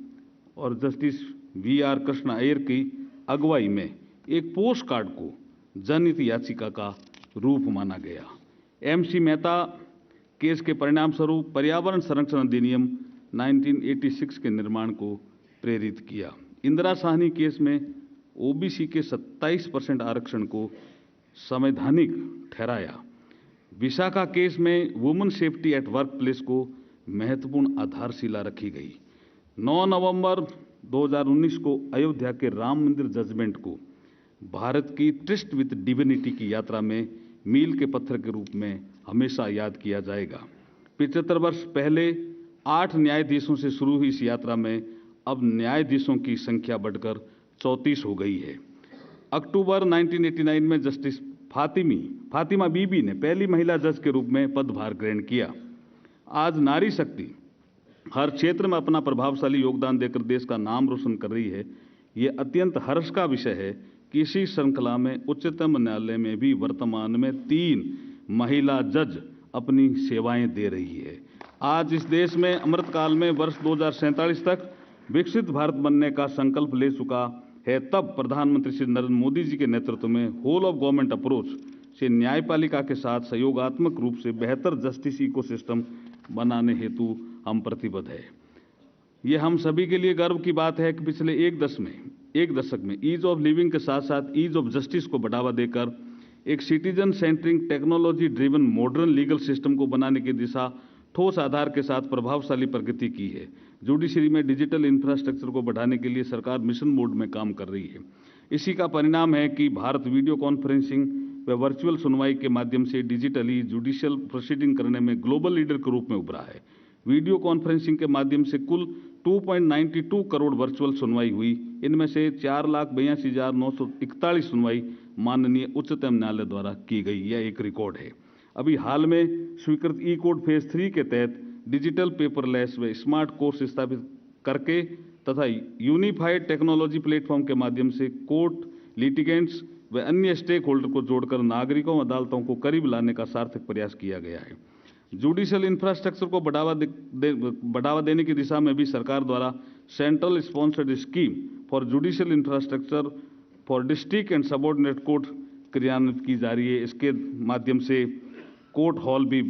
और जस्टिस VR कृष्ण अय्यर की अगुवाई में एक पोस्ट कार्ड को जनहित याचिका का रूप माना गया। MC मेहता केस के परिणाम स्वरूप पर्यावरण संरक्षण अधिनियम 1986 के निर्माण को प्रेरित किया। इंदिरा साहनी केस में OBC के 27% आरक्षण को संवैधानिक ठहराया। विशाखा केस में women safety at work place को महत्वपूर्ण आधारशिला रखी गई। 9 नवंबर 2019 को अयोध्या के राम मंदिर जजमेंट को भारत की ट्रस्ट विद डिविनिटी की यात्रा में मील के पत्थर के रूप में हमेशा याद किया जाएगा। 75 वर्ष पहले 8 न्यायाधीशों से शुरू हुई इस यात्रा में अब न्यायाधीशों की संख्या बढ़कर 34 हो गई है। अक्टूबर 1989 में जस्टिस फातिमा बीबी ने पहली महिला जज के रूप में पदभार ग्रहण किया। आज नारी शक्ति हर क्षेत्र में अपना प्रभावशाली योगदान देकर देश का नाम रोशन कर रही है। ये अत्यंत हर्ष का विषय है कि इसी श्रृंखला में उच्चतम न्यायालय में भी वर्तमान में 3 महिला जज अपनी सेवाएं दे रही है। आज इस देश में अमृतकाल में वर्ष 2047 तक विकसित भारत बनने का संकल्प ले चुका है। तब प्रधानमंत्री श्री नरेंद्र मोदी जी के नेतृत्व में होल ऑफ गवर्नमेंट अप्रोच से न्यायपालिका के साथ सहयोगात्मक रूप से बेहतर जस्टिस इकोसिस्टम बनाने हेतु हम प्रतिबद्ध है। ये हम सभी के लिए गर्व की बात है कि पिछले एक दशक में ईज ऑफ लिविंग के साथ साथ ईज ऑफ जस्टिस को बढ़ावा देकर एक citizen centric technology driven modern legal system को बनाने की दिशा ठोस आधार के साथ प्रभावशाली प्रगति की है। जुडिशरी में डिजिटल इंफ्रास्ट्रक्चर को बढ़ाने के लिए सरकार मिशन मोड में काम कर रही है। इसी का परिणाम है कि भारत वीडियो कॉन्फ्रेंसिंग व वर्चुअल सुनवाई के माध्यम से डिजिटली जुडिशियल प्रोसीडिंग करने में ग्लोबल लीडर के रूप में उभरा है। वीडियो कॉन्फ्रेंसिंग के माध्यम से कुल 2.92 करोड़ वर्चुअल सुनवाई हुई। इनमें से 4,82,941 सुनवाई माननीय उच्चतम न्यायालय द्वारा की गई। यह एक रिकॉर्ड है। अभी हाल में स्वीकृत ई कोर्ट फेज 3 के तहत डिजिटल पेपरलेस व स्मार्ट कोर्स स्थापित करके तथा यूनिफाइड टेक्नोलॉजी प्लेटफॉर्म के माध्यम से कोर्ट, लिटिगेंट्स व अन्य स्टेक होल्डर को जोड़कर नागरिकों व अदालतों को करीब लाने का सार्थक प्रयास किया गया है। जुडिशियल इंफ्रास्ट्रक्चर को बढ़ावा देने की दिशा में भी सरकार द्वारा central sponsored scheme for judicial infrastructure for district and subordinate court क्रियान्वित की जा रही है। इसके माध्यम से कोर्ट हॉल भी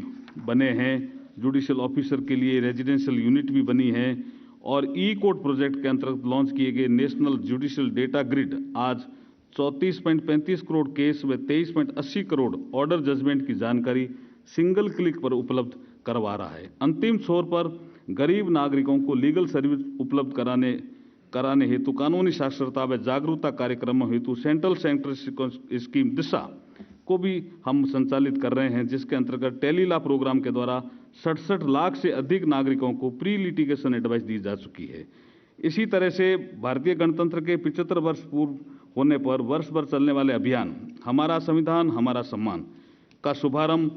बने हैं, जुडिशियल ऑफिसर के लिए रेजिडेंशियल यूनिट भी बनी है और ई कोर्ट प्रोजेक्ट के अंतर्गत लॉन्च किए गए नेशनल जुडिशियल डेटा ग्रिड आज 34.35 करोड़ केस व 23.80 करोड़ ऑर्डर जजमेंट की जानकारी सिंगल क्लिक पर उपलब्ध करवा रहा है। अंतिम छोर पर गरीब नागरिकों को लीगल सर्विस उपलब्ध कराने हेतु कानूनी साक्षरता व जागरूकता कार्यक्रमों हेतु सेंट्रल स्कीम दिशा को भी हम संचालित कर रहे हैं, जिसके अंतर्गत टेली लॉ प्रोग्राम के द्वारा 67 लाख से अधिक नागरिकों को प्री लिटिगेशन एडवाइस दी जा चुकी है। इसी तरह से भारतीय गणतंत्र के 75 वर्ष पूर्व होने पर वर्ष भर चलने वाले अभियान हमारा संविधान हमारा सम्मान का शुभारंभ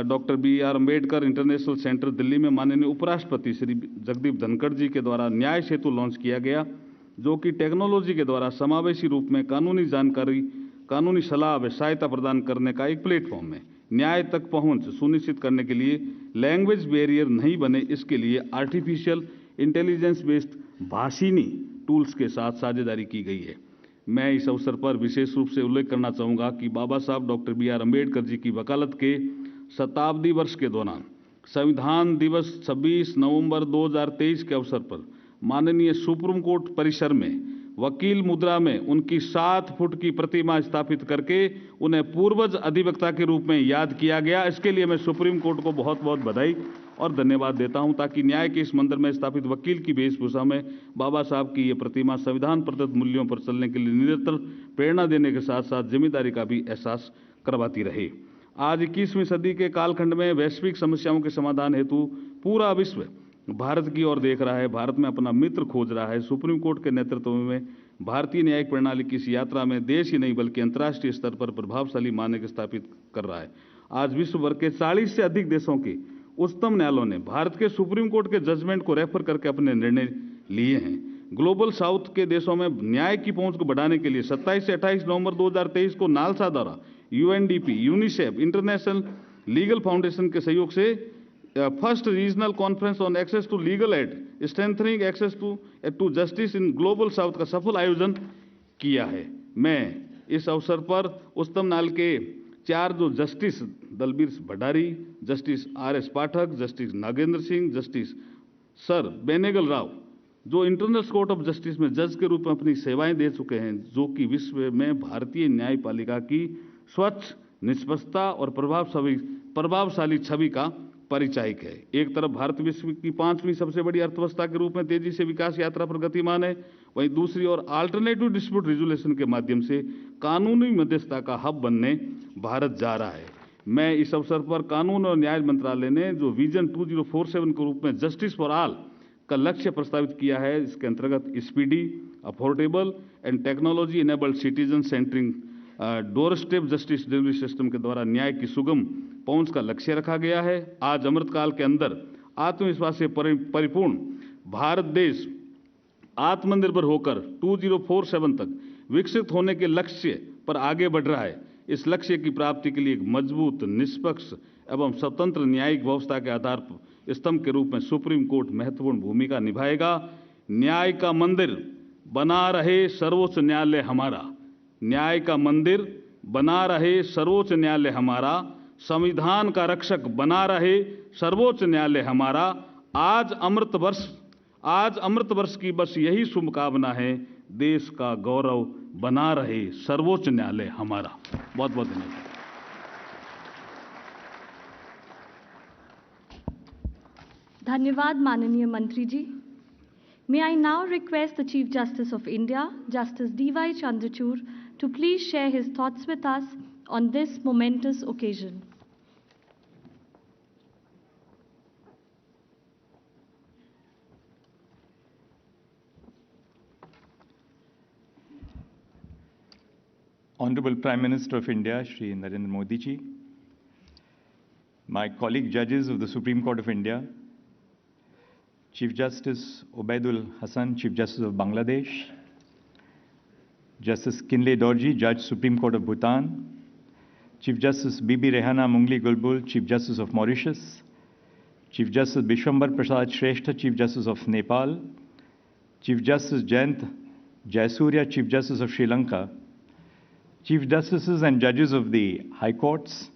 doctor B.R. Ambedkar international centre Delhi में माननीय उपराष्ट्रपति श्री जगदीप धनखड़ जी के द्वारा न्याय सेतु लॉन्च किया गया, जो कि टेक्नोलॉजी के द्वारा समावेशी रूप में कानूनी जानकारी, कानूनी सलाह व सहायता प्रदान करने का एक प्लेटफॉर्म है। न्याय तक पहुंच सुनिश्चित करने के लिए लैंग्वेज बैरियर नहीं बने, इसके लिए artificial intelligence based Bhashini tools के साथ साझेदारी की गई है। मैं इस अवसर पर विशेष रूप से उल्लेख करना चाहूँगा कि बाबा साहब डॉक्टर B.R. अम्बेडकर जी की वकालत के शताब्दी वर्ष के दौरान संविधान दिवस 26 नवंबर 2023 के अवसर पर माननीय सुप्रीम कोर्ट परिसर में वकील मुद्रा में उनकी 7 फुट की प्रतिमा स्थापित करके उन्हें पूर्वज अधिवक्ता के रूप में याद किया गया। इसके लिए मैं सुप्रीम कोर्ट को बहुत बहुत बधाई और धन्यवाद देता हूं, ताकि न्याय के इस मंदिर में स्थापित वकील की वेशभूषा में बाबा साहब की ये प्रतिमा संविधान प्रदत्त मूल्यों पर चलने के लिए निरंतर प्रेरणा देने के साथ साथ जिम्मेदारी का भी एहसास करवाती रहे। आज 21वीं सदी के कालखंड में वैश्विक समस्याओं के समाधान हेतु पूरा विश्व भारत की ओर देख रहा है, भारत में अपना मित्र खोज रहा है। सुप्रीम कोर्ट के नेतृत्व में भारतीय न्यायिक प्रणाली की इस यात्रा में देश ही नहीं बल्कि अंतर्राष्ट्रीय स्तर पर प्रभावशाली मानक स्थापित कर रहा है। आज विश्व भर के 40 से अधिक देशों के उच्चतम न्यायालयों ने भारत के सुप्रीम कोर्ट के जजमेंट को रेफर करके अपने निर्णय लिए हैं। ग्लोबल साउथ के देशों में न्याय की पहुंच को बढ़ाने के लिए 27 से 28 नवंबर 2023 को नालसा द्वारा UNDP, UNICEF, international legal foundation के सहयोग से first regional conference on access to legal aid strengthening access to justice in global south का सफल आयोजन किया है। मैं इस अवसर पर उच्चतम न्यायालय के 4 जो justice Dalbir Bhandari, justice RS Pathak, justice Nagendra Singh, justice sir Benegal Rau, जो इंटरनेशनल कोर्ट ऑफ जस्टिस में जज के रूप में अपनी सेवाएं दे चुके हैं, जो कि विश्व में भारतीय न्यायपालिका की स्वच्छ, निष्पक्षता और प्रभावशाली छवि का परिचायक है। एक तरफ भारत विश्व की 5वीं सबसे बड़ी अर्थव्यवस्था के रूप में तेजी से विकास यात्रा पर गतिमान है, वहीं दूसरी ओर अल्टरनेटिव डिस्प्यूट रिजोल्यूशन के माध्यम से कानूनी मध्यस्थता का हब बनने भारत जा रहा है। मैं इस अवसर पर कानून और न्याय मंत्रालय ने जो विजन 2047 के रूप में जस्टिस फॉर ऑल का लक्ष्य प्रस्तावित किया है, इसके अंतर्गत speedy, affordable and technology enabled citizen centring door step justice delivery system के द्वारा न्याय की सुगम पहुंच का लक्ष्य रखा गया है। आज अमृतकाल के अंदर आत्मविश्वास से परिपूर्ण भारत देश आत्मनिर्भर होकर 2047 तक विकसित होने के लक्ष्य पर आगे बढ़ रहा है। इस लक्ष्य की प्राप्ति के लिए एक मजबूत, निष्पक्ष एवं स्वतंत्र न्यायिक व्यवस्था के आधार पर स्तंभ के रूप में सुप्रीम कोर्ट महत्वपूर्ण भूमिका निभाएगा। न्याय का मंदिर बना रहे सर्वोच्च न्यायालय हमारा, न्याय का मंदिर बना रहे सर्वोच्च न्यायालय हमारा, संविधान का रक्षक बना रहे सर्वोच्च न्यायालय हमारा। आज अमृत वर्ष की बस यही शुभकामना है, देश का गौरव बना रहे सर्वोच्च न्यायालय हमारा। बहुत बहुत धन्यवाद।
Dhanyavad Mananiya Mantri ji. May I now request the Chief Justice of India, Justice D.Y. Chandrachud, to please share his thoughts with us on this momentous occasion.
Honorable Prime Minister of India, Shri Narendra Modi ji, my colleague judges of the Supreme Court of India, Chief Justice Obaidul Hassan, Chief Justice of Bangladesh, Justice Kinley Dorji, Judge Supreme Court of Bhutan, Chief Justice Bibi Rehana Mungli Gulbul, Chief Justice of Mauritius, Chief Justice Bishwambar Prasad Shrestha, Chief Justice of Nepal, Chief Justice Jayant Jayasurya, Chief Justice of Sri Lanka, Chief Justices and Judges of the High Courts,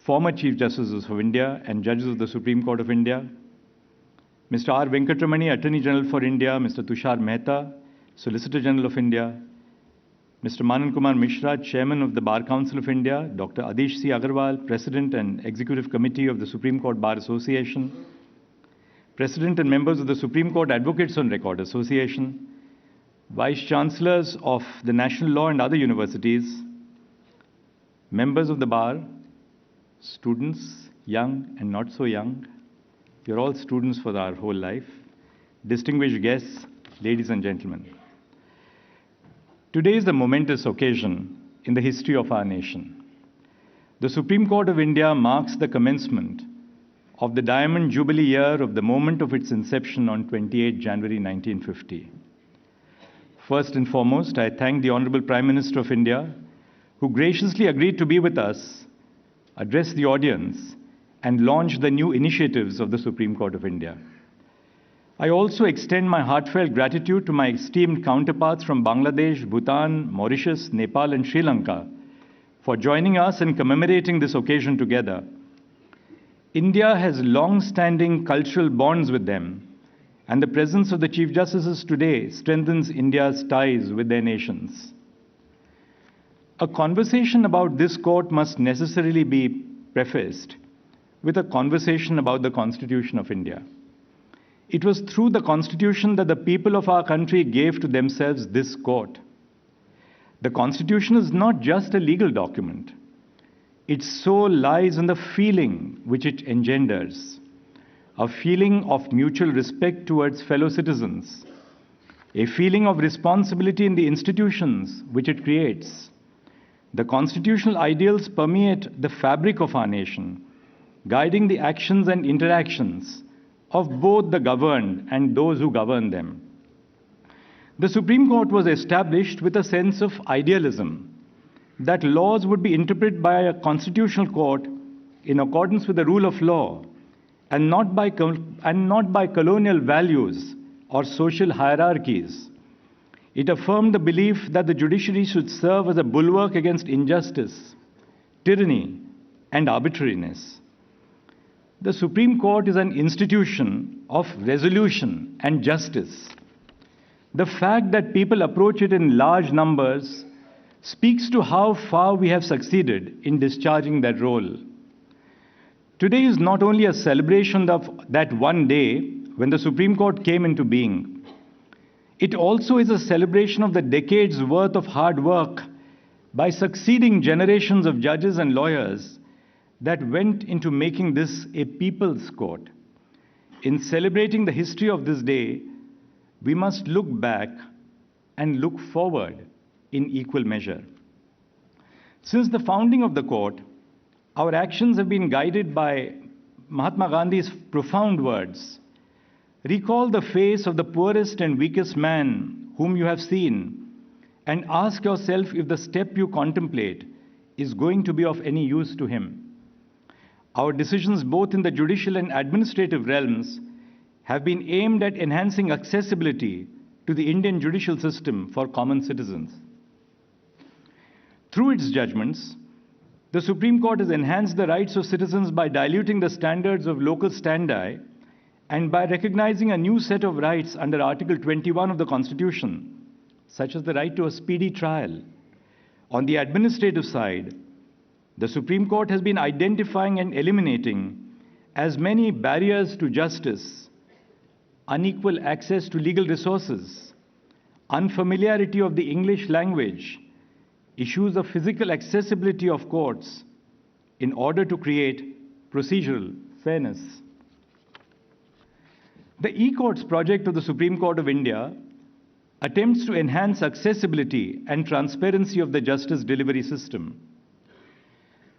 former Chief Justices of India and Judges of the Supreme Court of India, Mr. R. Venkatramani, Attorney General for India, Mr. Tushar Mehta, Solicitor General of India, Mr. Manan Kumar Mishra, Chairman of the Bar Council of India, Dr. Adish C. Agarwal, President and Executive Committee of the Supreme Court Bar Association, President and members of the Supreme Court Advocates on Record Association, Vice Chancellors of the National Law and other universities, members of the bar, students, young and not so young, you're all students for our whole life, distinguished guests, ladies and gentlemen. Today is a momentous occasion in the history of our nation. The Supreme Court of India marks the commencement of the Diamond Jubilee year of the moment of its inception on 28 January 1950. First and foremost, I thank the Honorable Prime Minister of India, who graciously agreed to be with us, address the audience, and launch the new initiatives of the Supreme Court of India. I also extend my heartfelt gratitude to my esteemed counterparts from Bangladesh, Bhutan, Mauritius, Nepal, and Sri Lanka for joining us and commemorating this occasion together. India has long-standing cultural bonds with them, and the presence of the Chief Justices today strengthens India's ties with their nations. A conversation about this court must necessarily be prefaced with a conversation about the Constitution of India. It was through the Constitution that the people of our country gave to themselves this court. The Constitution is not just a legal document. Its soul lies in the feeling which it engenders, a feeling of mutual respect towards fellow citizens, a feeling of responsibility in the institutions which it creates. The constitutional ideals permeate the fabric of our nation, guiding the actions and interactions of both the governed and those who govern them. The Supreme Court was established with a sense of idealism, that laws would be interpreted by a constitutional court in accordance with the rule of law, and not by colonial values or social hierarchies. It affirmed the belief that the judiciary should serve as a bulwark against injustice, tyranny, and arbitrariness. The Supreme Court is an institution of resolution and justice. The fact that people approach it in large numbers speaks to how far we have succeeded in discharging that role. Today is not only a celebration of that one day when the Supreme Court came into being, it also is a celebration of the decades' worth of hard work by succeeding generations of judges and lawyers that went into making this a people's court. In celebrating the history of this day, we must look back and look forward in equal measure. Since the founding of the court, our actions have been guided by Mahatma Gandhi's profound words. Recall the face of the poorest and weakest man whom you have seen, and ask yourself if the step you contemplate is going to be of any use to him. Our decisions, both in the judicial and administrative realms, have been aimed at enhancing accessibility to the Indian judicial system for common citizens. Through its judgments, the Supreme Court has enhanced the rights of citizens by diluting the standards of local standi and by recognizing a new set of rights under Article 21 of the Constitution, such as the right to a speedy trial. On the administrative side, the Supreme Court has been identifying and eliminating as many barriers to justice, unequal access to legal resources, unfamiliarity of the English language, issues of physical accessibility of courts in order to create procedural fairness. The e-courts project of the Supreme Court of India attempts to enhance accessibility and transparency of the justice delivery system.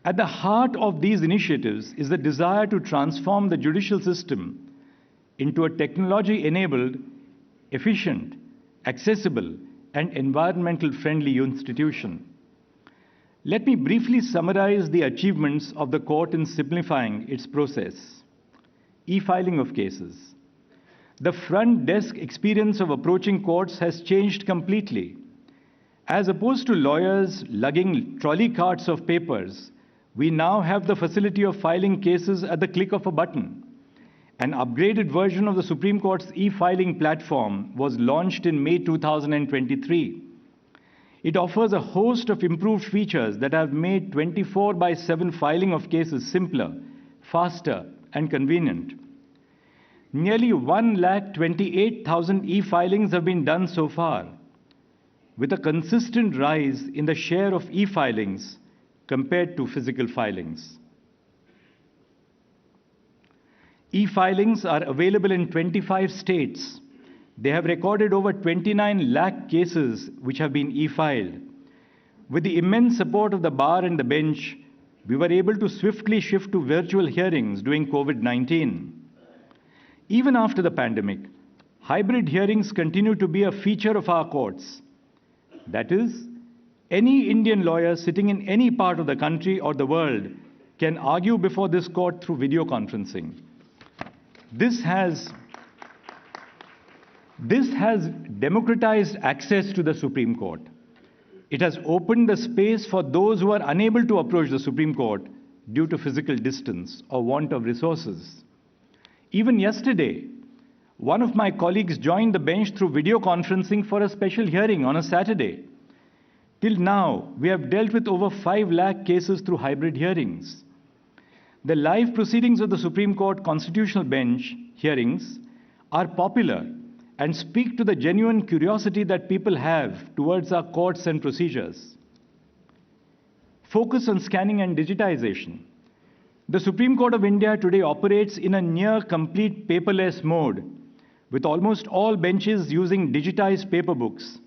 At the heart of these initiatives is the desire to transform the judicial system into a technology-enabled, efficient, accessible, and environmental-friendly institution. Let me briefly summarize the achievements of the court in simplifying its process. E-filing of cases. The front desk experience of approaching courts has changed completely. As opposed to lawyers lugging trolley carts of papers, we now have the facility of filing cases at the click of a button. An upgraded version of the Supreme Court's e-filing platform was launched in May 2023. It offers a host of improved features that have made 24/7 filing of cases simpler, faster, and convenient. Nearly 128,000 e-filings have been done so far, with a consistent rise in the share of e-filings compared to physical filings. E-filings are available in 25 states. They have recorded over 29 lakh cases which have been e-filed. With the immense support of the bar and the bench, we were able to swiftly shift to virtual hearings during COVID-19. Even after the pandemic, hybrid hearings continue to be a feature of our courts. That is, any Indian lawyer sitting in any part of the country or the world can argue before this court through video conferencing. This has democratized access to the Supreme Court. It has opened the space for those who are unable to approach the Supreme Court due to physical distance or want of resources. Even yesterday, one of my colleagues joined the bench through video conferencing for a special hearing on a Saturday. Till now, we have dealt with over 5 lakh cases through hybrid hearings. The live proceedings of the Supreme Court Constitutional Bench hearings are popular and speak to the genuine curiosity that people have towards our courts and procedures. Focus on scanning and digitization. The Supreme Court of India today operates in a near complete paperless mode, with almost all benches using digitized paper books.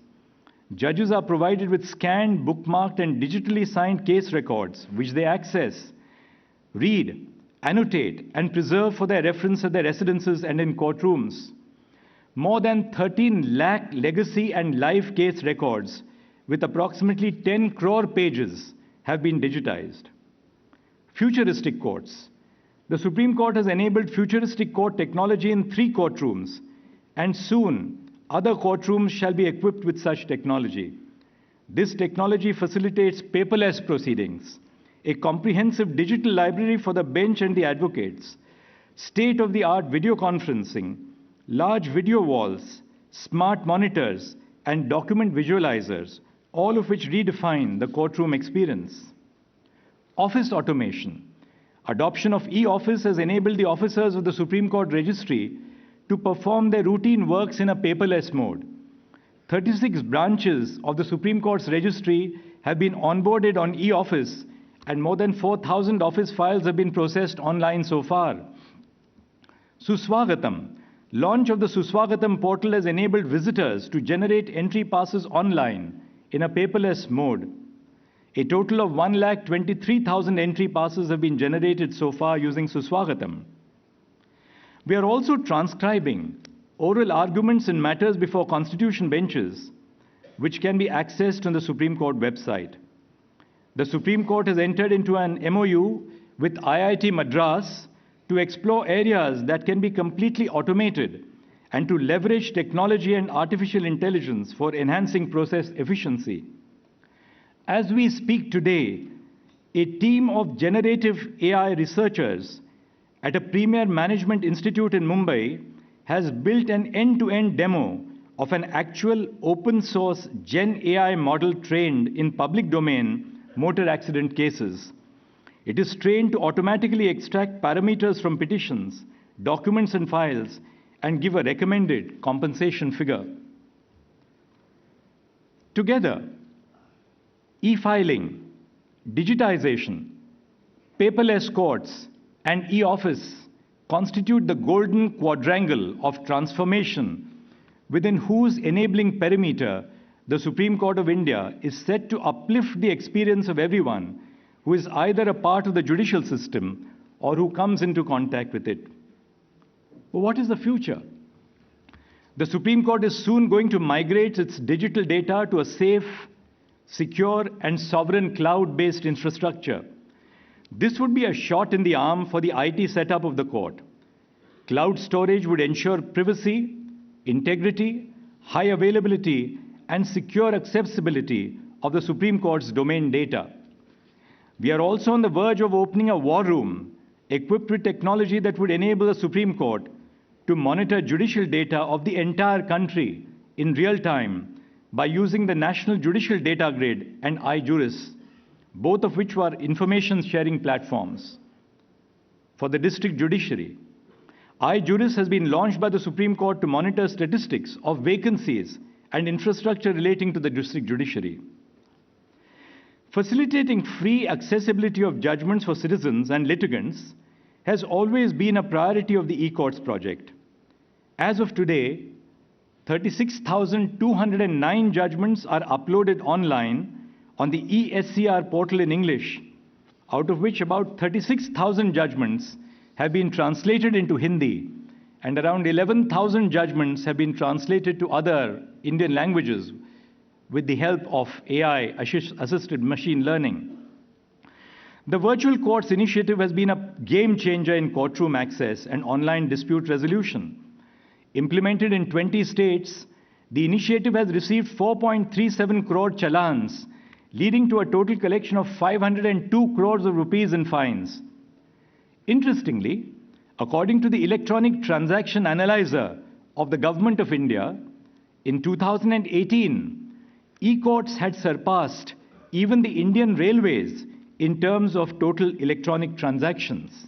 Judges are provided with scanned, bookmarked, and digitally signed case records, which they access, read, annotate, and preserve for their reference at their residences and in courtrooms. More than 13 lakh legacy and live case records, with approximately 10 crore pages, have been digitized. Futuristic courts. The Supreme Court has enabled futuristic court technology in 3 courtrooms, and soon other courtrooms shall be equipped with such technology. This technology facilitates paperless proceedings, a comprehensive digital library for the bench and the advocates, state-of-the-art video conferencing, large video walls, smart monitors, and document visualizers, all of which redefine the courtroom experience. Office automation. Adoption of e-office has enabled the officers of the Supreme Court Registry to perform their routine works in a paperless mode. 36 branches of the Supreme Court's registry have been onboarded on e-office, and more than 4,000 office files have been processed online so far. Suswagatam. Launch of the Suswagatam portal has enabled visitors to generate entry passes online in a paperless mode. A total of 123,000 entry passes have been generated so far using Suswagatam. We are also transcribing oral arguments in matters before constitution benches, which can be accessed on the Supreme Court website. The Supreme Court has entered into an MOU with IIT Madras to explore areas that can be completely automated and to leverage technology and artificial intelligence for enhancing process efficiency. As we speak today, a team of generative AI researchers at a premier management institute in Mumbai has built an end-to-end demo of an actual open-source Gen AI model trained in public domain motor accident cases. It is trained to automatically extract parameters from petitions, documents and files, and give a recommended compensation figure. Together, e-filing, digitization, paperless courts, and e-office constitute the golden quadrangle of transformation within whose enabling perimeter the Supreme Court of India is set to uplift the experience of everyone who is either a part of the judicial system or who comes into contact with it. But what is the future? The Supreme Court is soon going to migrate its digital data to a safe, secure, and sovereign cloud-based infrastructure. This would be a shot in the arm for the IT setup of the court. Cloud storage would ensure privacy, integrity, high availability, and secure accessibility of the Supreme Court's domain data. We are also on the verge of opening a war room equipped with technology that would enable the Supreme Court to monitor judicial data of the entire country in real time by using the National Judicial Data Grid and iJuris, both of which were information sharing platforms. For the district judiciary, iJuris has been launched by the Supreme Court to monitor statistics of vacancies and infrastructure relating to the district judiciary. Facilitating free accessibility of judgments for citizens and litigants has always been a priority of the e-courts project. As of today, 36,209 judgments are uploaded online on the eSCR portal in English, out of which about 36,000 judgments have been translated into Hindi, and around 11,000 judgments have been translated to other Indian languages with the help of AI-assisted machine learning. The Virtual Courts initiative has been a game changer in courtroom access and online dispute resolution. Implemented in 20 states, the initiative has received 4.37 crore challans, leading to a total collection of 502 crores of rupees in fines. Interestingly, according to the Electronic Transaction Analyzer of the Government of India, in 2018, e-courts had surpassed even the Indian Railways in terms of total electronic transactions.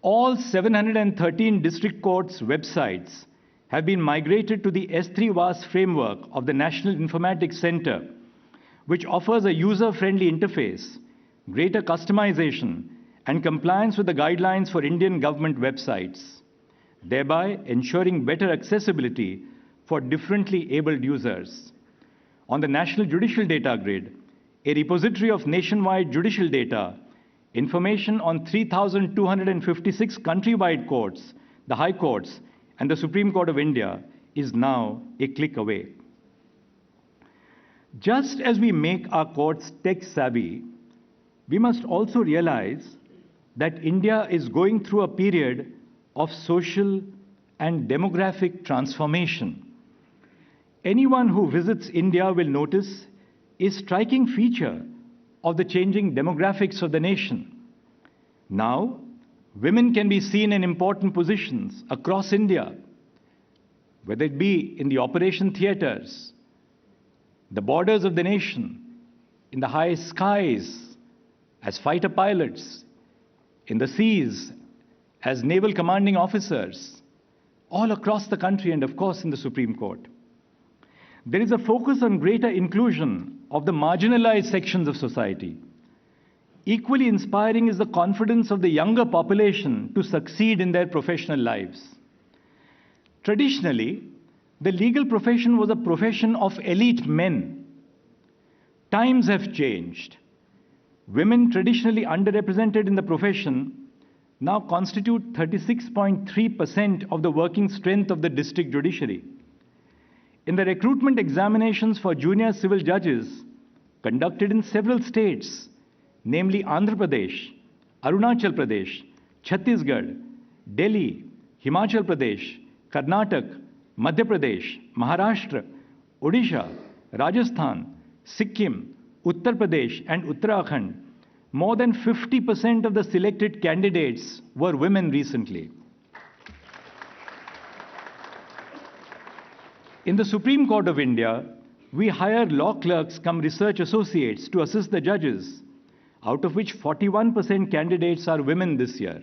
All 713 district courts' websites have been migrated to the S3VAS framework of the National Informatics Center, which offers a user-friendly interface, greater customization, and compliance with the guidelines for Indian government websites, thereby ensuring better accessibility for differently abled users. On the National Judicial Data Grid, a repository of nationwide judicial data, information on 3,256 countrywide courts, the High Courts, and the Supreme Court of India is now a click away. Just as we make our courts tech-savvy, we must also realize that India is going through a period of social and demographic transformation. Anyone who visits India will notice a striking feature of the changing demographics of the nation. Now, women can be seen in important positions across India, whether it be in the operation theaters, the borders of the nation, in the high skies as fighter pilots, in the seas as naval commanding officers, all across the country, and of course in the Supreme Court. There is a focus on greater inclusion of the marginalized sections of society. Equally inspiring is the confidence of the younger population to succeed in their professional lives. Traditionally, the legal profession was a profession of elite men. Times have changed. Women traditionally underrepresented in the profession now constitute 36.3% of the working strength of the district judiciary. In the recruitment examinations for junior civil judges conducted in several states, namely Andhra Pradesh, Arunachal Pradesh, Chhattisgarh, Delhi, Himachal Pradesh, Karnataka, Madhya Pradesh, Maharashtra, Odisha, Rajasthan, Sikkim, Uttar Pradesh, and Uttarakhand, more than 50% of the selected candidates were women recently. In the Supreme Court of India, we hire law clerks cum research associates to assist the judges. out of which 41% candidates are women this year.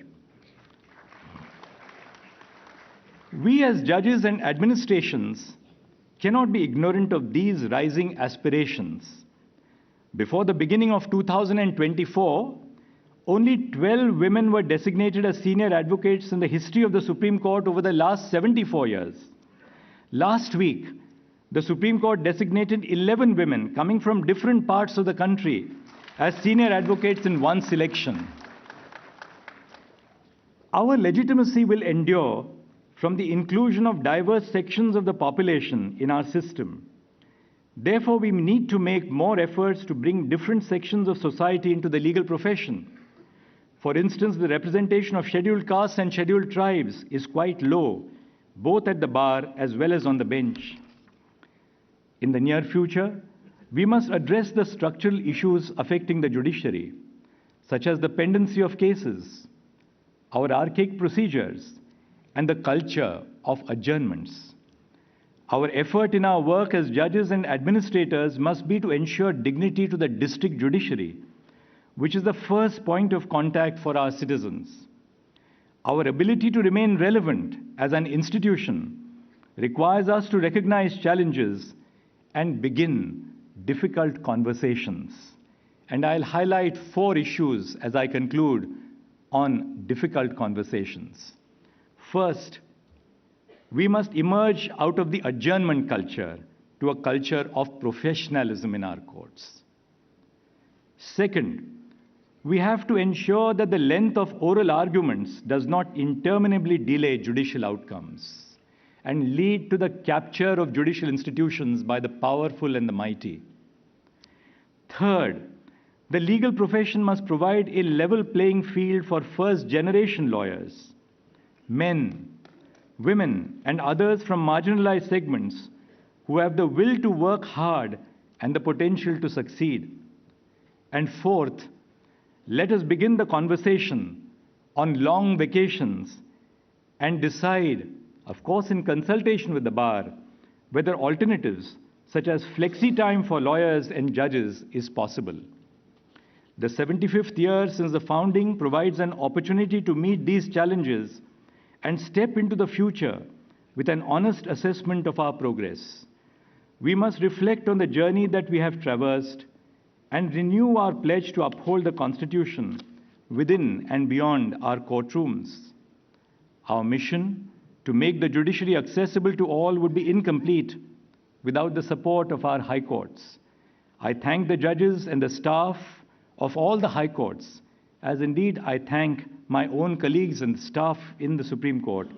We as judges and administrations cannot be ignorant of these rising aspirations. Before the beginning of 2024, only 12 women were designated as senior advocates in the history of the Supreme Court over the last 74 years. Last week, the Supreme Court designated 11 women coming from different parts of the country as senior advocates in one selection. Our legitimacy will endure from the inclusion of diverse sections of the population in our system. Therefore, we need to make more efforts to bring different sections of society into the legal profession. For instance, the representation of scheduled castes and scheduled tribes is quite low, both at the bar as well as on the bench. In the near future, we must address the structural issues affecting the judiciary, such as the pendency of cases, our archaic procedures, and the culture of adjournments. Our effort in our work as judges and administrators must be to ensure dignity to the district judiciary, which is the first point of contact for our citizens. Our ability to remain relevant as an institution requires us to recognize challenges and begin difficult conversations. And I'll highlight 4 issues as I conclude on difficult conversations. First, we must emerge out of the adjournment culture to a culture of professionalism in our courts. Second, we have to ensure that the length of oral arguments does not interminably delay judicial outcomes and lead to the capture of judicial institutions by the powerful and the mighty. Third, the legal profession must provide a level playing field for first-generation lawyers, men, women, and others from marginalized segments who have the will to work hard and the potential to succeed. And fourth, let us begin the conversation on long vacations and decide, of course in consultation with the bar, whether alternatives such as flexi time for lawyers and judges is possible. The 75th year since the founding provides an opportunity to meet these challenges and step into the future with an honest assessment of our progress. We must reflect on the journey that we have traversed and renew our pledge to uphold the Constitution within and beyond our courtrooms. Our mission to make the judiciary accessible to all would be incomplete without the support of our high courts. I thank the judges and the staff of all the high courts, as indeed I thank my own colleagues and staff in the Supreme Court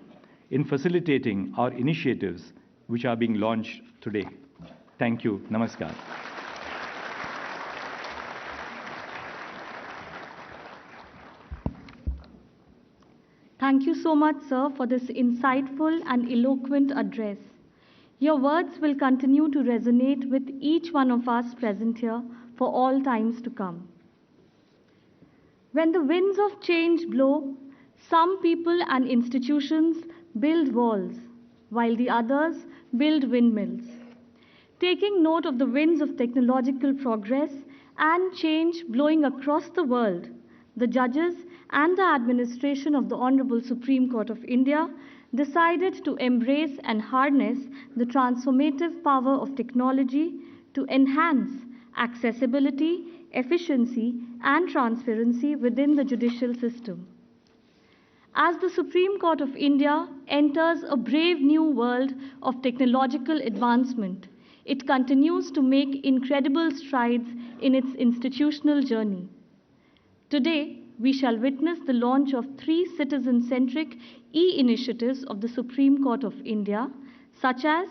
in facilitating our initiatives which are being launched today. Thank you. Namaskar.
Thank you so much, sir, for this insightful and eloquent address. Your words will continue to resonate with each one of us present here for all times to come. When the winds of change blow, some people and institutions build walls, while the others build windmills. Taking note of the winds of technological progress and change blowing across the world, the judges and the administration of the Honorable Supreme Court of India decided to embrace and harness the transformative power of technology to enhance accessibility, efficiency, and transparency within the judicial system. As the Supreme Court of India enters a brave new world of technological advancement, it continues to make incredible strides in its institutional journey. Today, we shall witness the launch of 3 citizen-centric e-initiatives of the Supreme Court of India, such as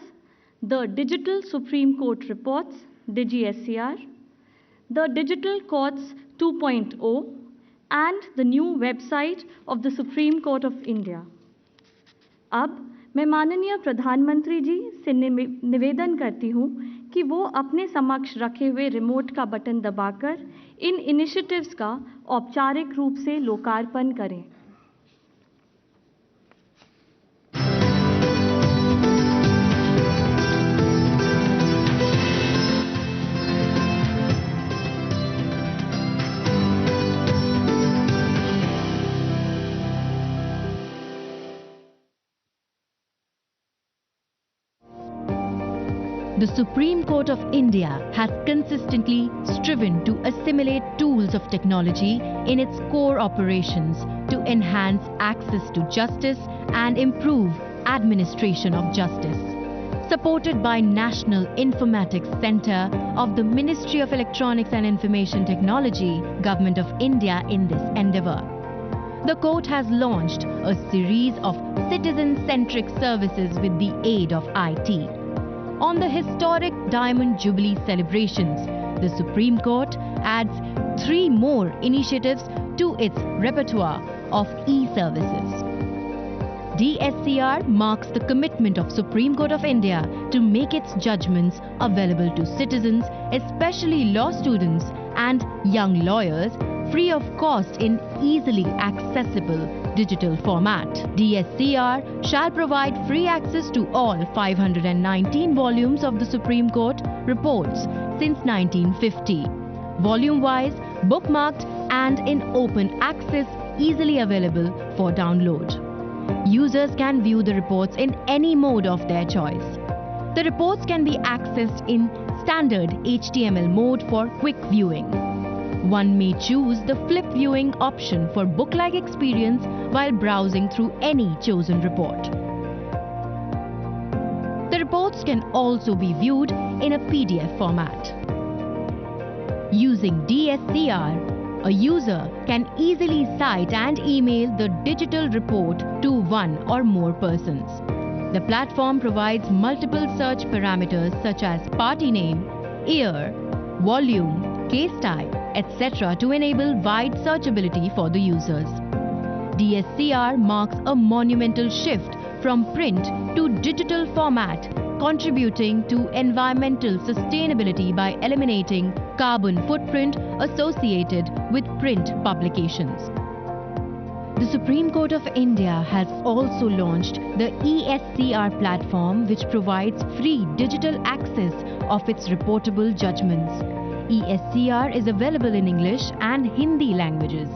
the Digital Supreme Court Reports, DigiSCR, the Digital Courts 2.0, and the new website of the Supreme Court of India. अब मैं माननीय प्रधानमंत्री जी से निवेदन करती हूँ कि वो अपने समक्ष रखे हुए रिमोट का बटन दबाकर इन इनिशिएटिव्स का औपचारिक रूप से लोकार्पण करें।
The Supreme Court of India has consistently striven to assimilate tools of technology in its core operations to enhance access to justice and improve administration of justice. Supported by National Informatics Centre of the Ministry of Electronics and Information Technology, Government of India in this endeavour. The court has launched a series of citizen-centric services with the aid of IT. On the historic Diamond Jubilee celebrations, the Supreme Court adds 3 more initiatives to its repertoire of e-services. DSCR marks the commitment of Supreme Court of India to make its judgments available to citizens, especially law students and young lawyers, free of cost in easily accessible digital format. DSCR shall provide free access to all 519 volumes of the Supreme Court reports since 1950. Volume-wise, bookmarked and in open access, easily available for download. Users can view the reports in any mode of their choice. The reports can be accessed in standard HTML mode for quick viewing. One may choose the flip viewing option for book-like experience while browsing through any chosen report. The reports can also be viewed in a PDF format. Using DSCR, a user can easily cite and email the digital report to one or more persons. The platform provides multiple search parameters such as party name, year, volume, case type, etc. to enable wide searchability for the users. DSCR marks a monumental shift from print to digital format, contributing to environmental sustainability by eliminating carbon footprint associated with print publications. The Supreme Court of India has also launched the ESCR platform, which provides free digital access of its reportable judgments. ESCR is available in English and Hindi languages.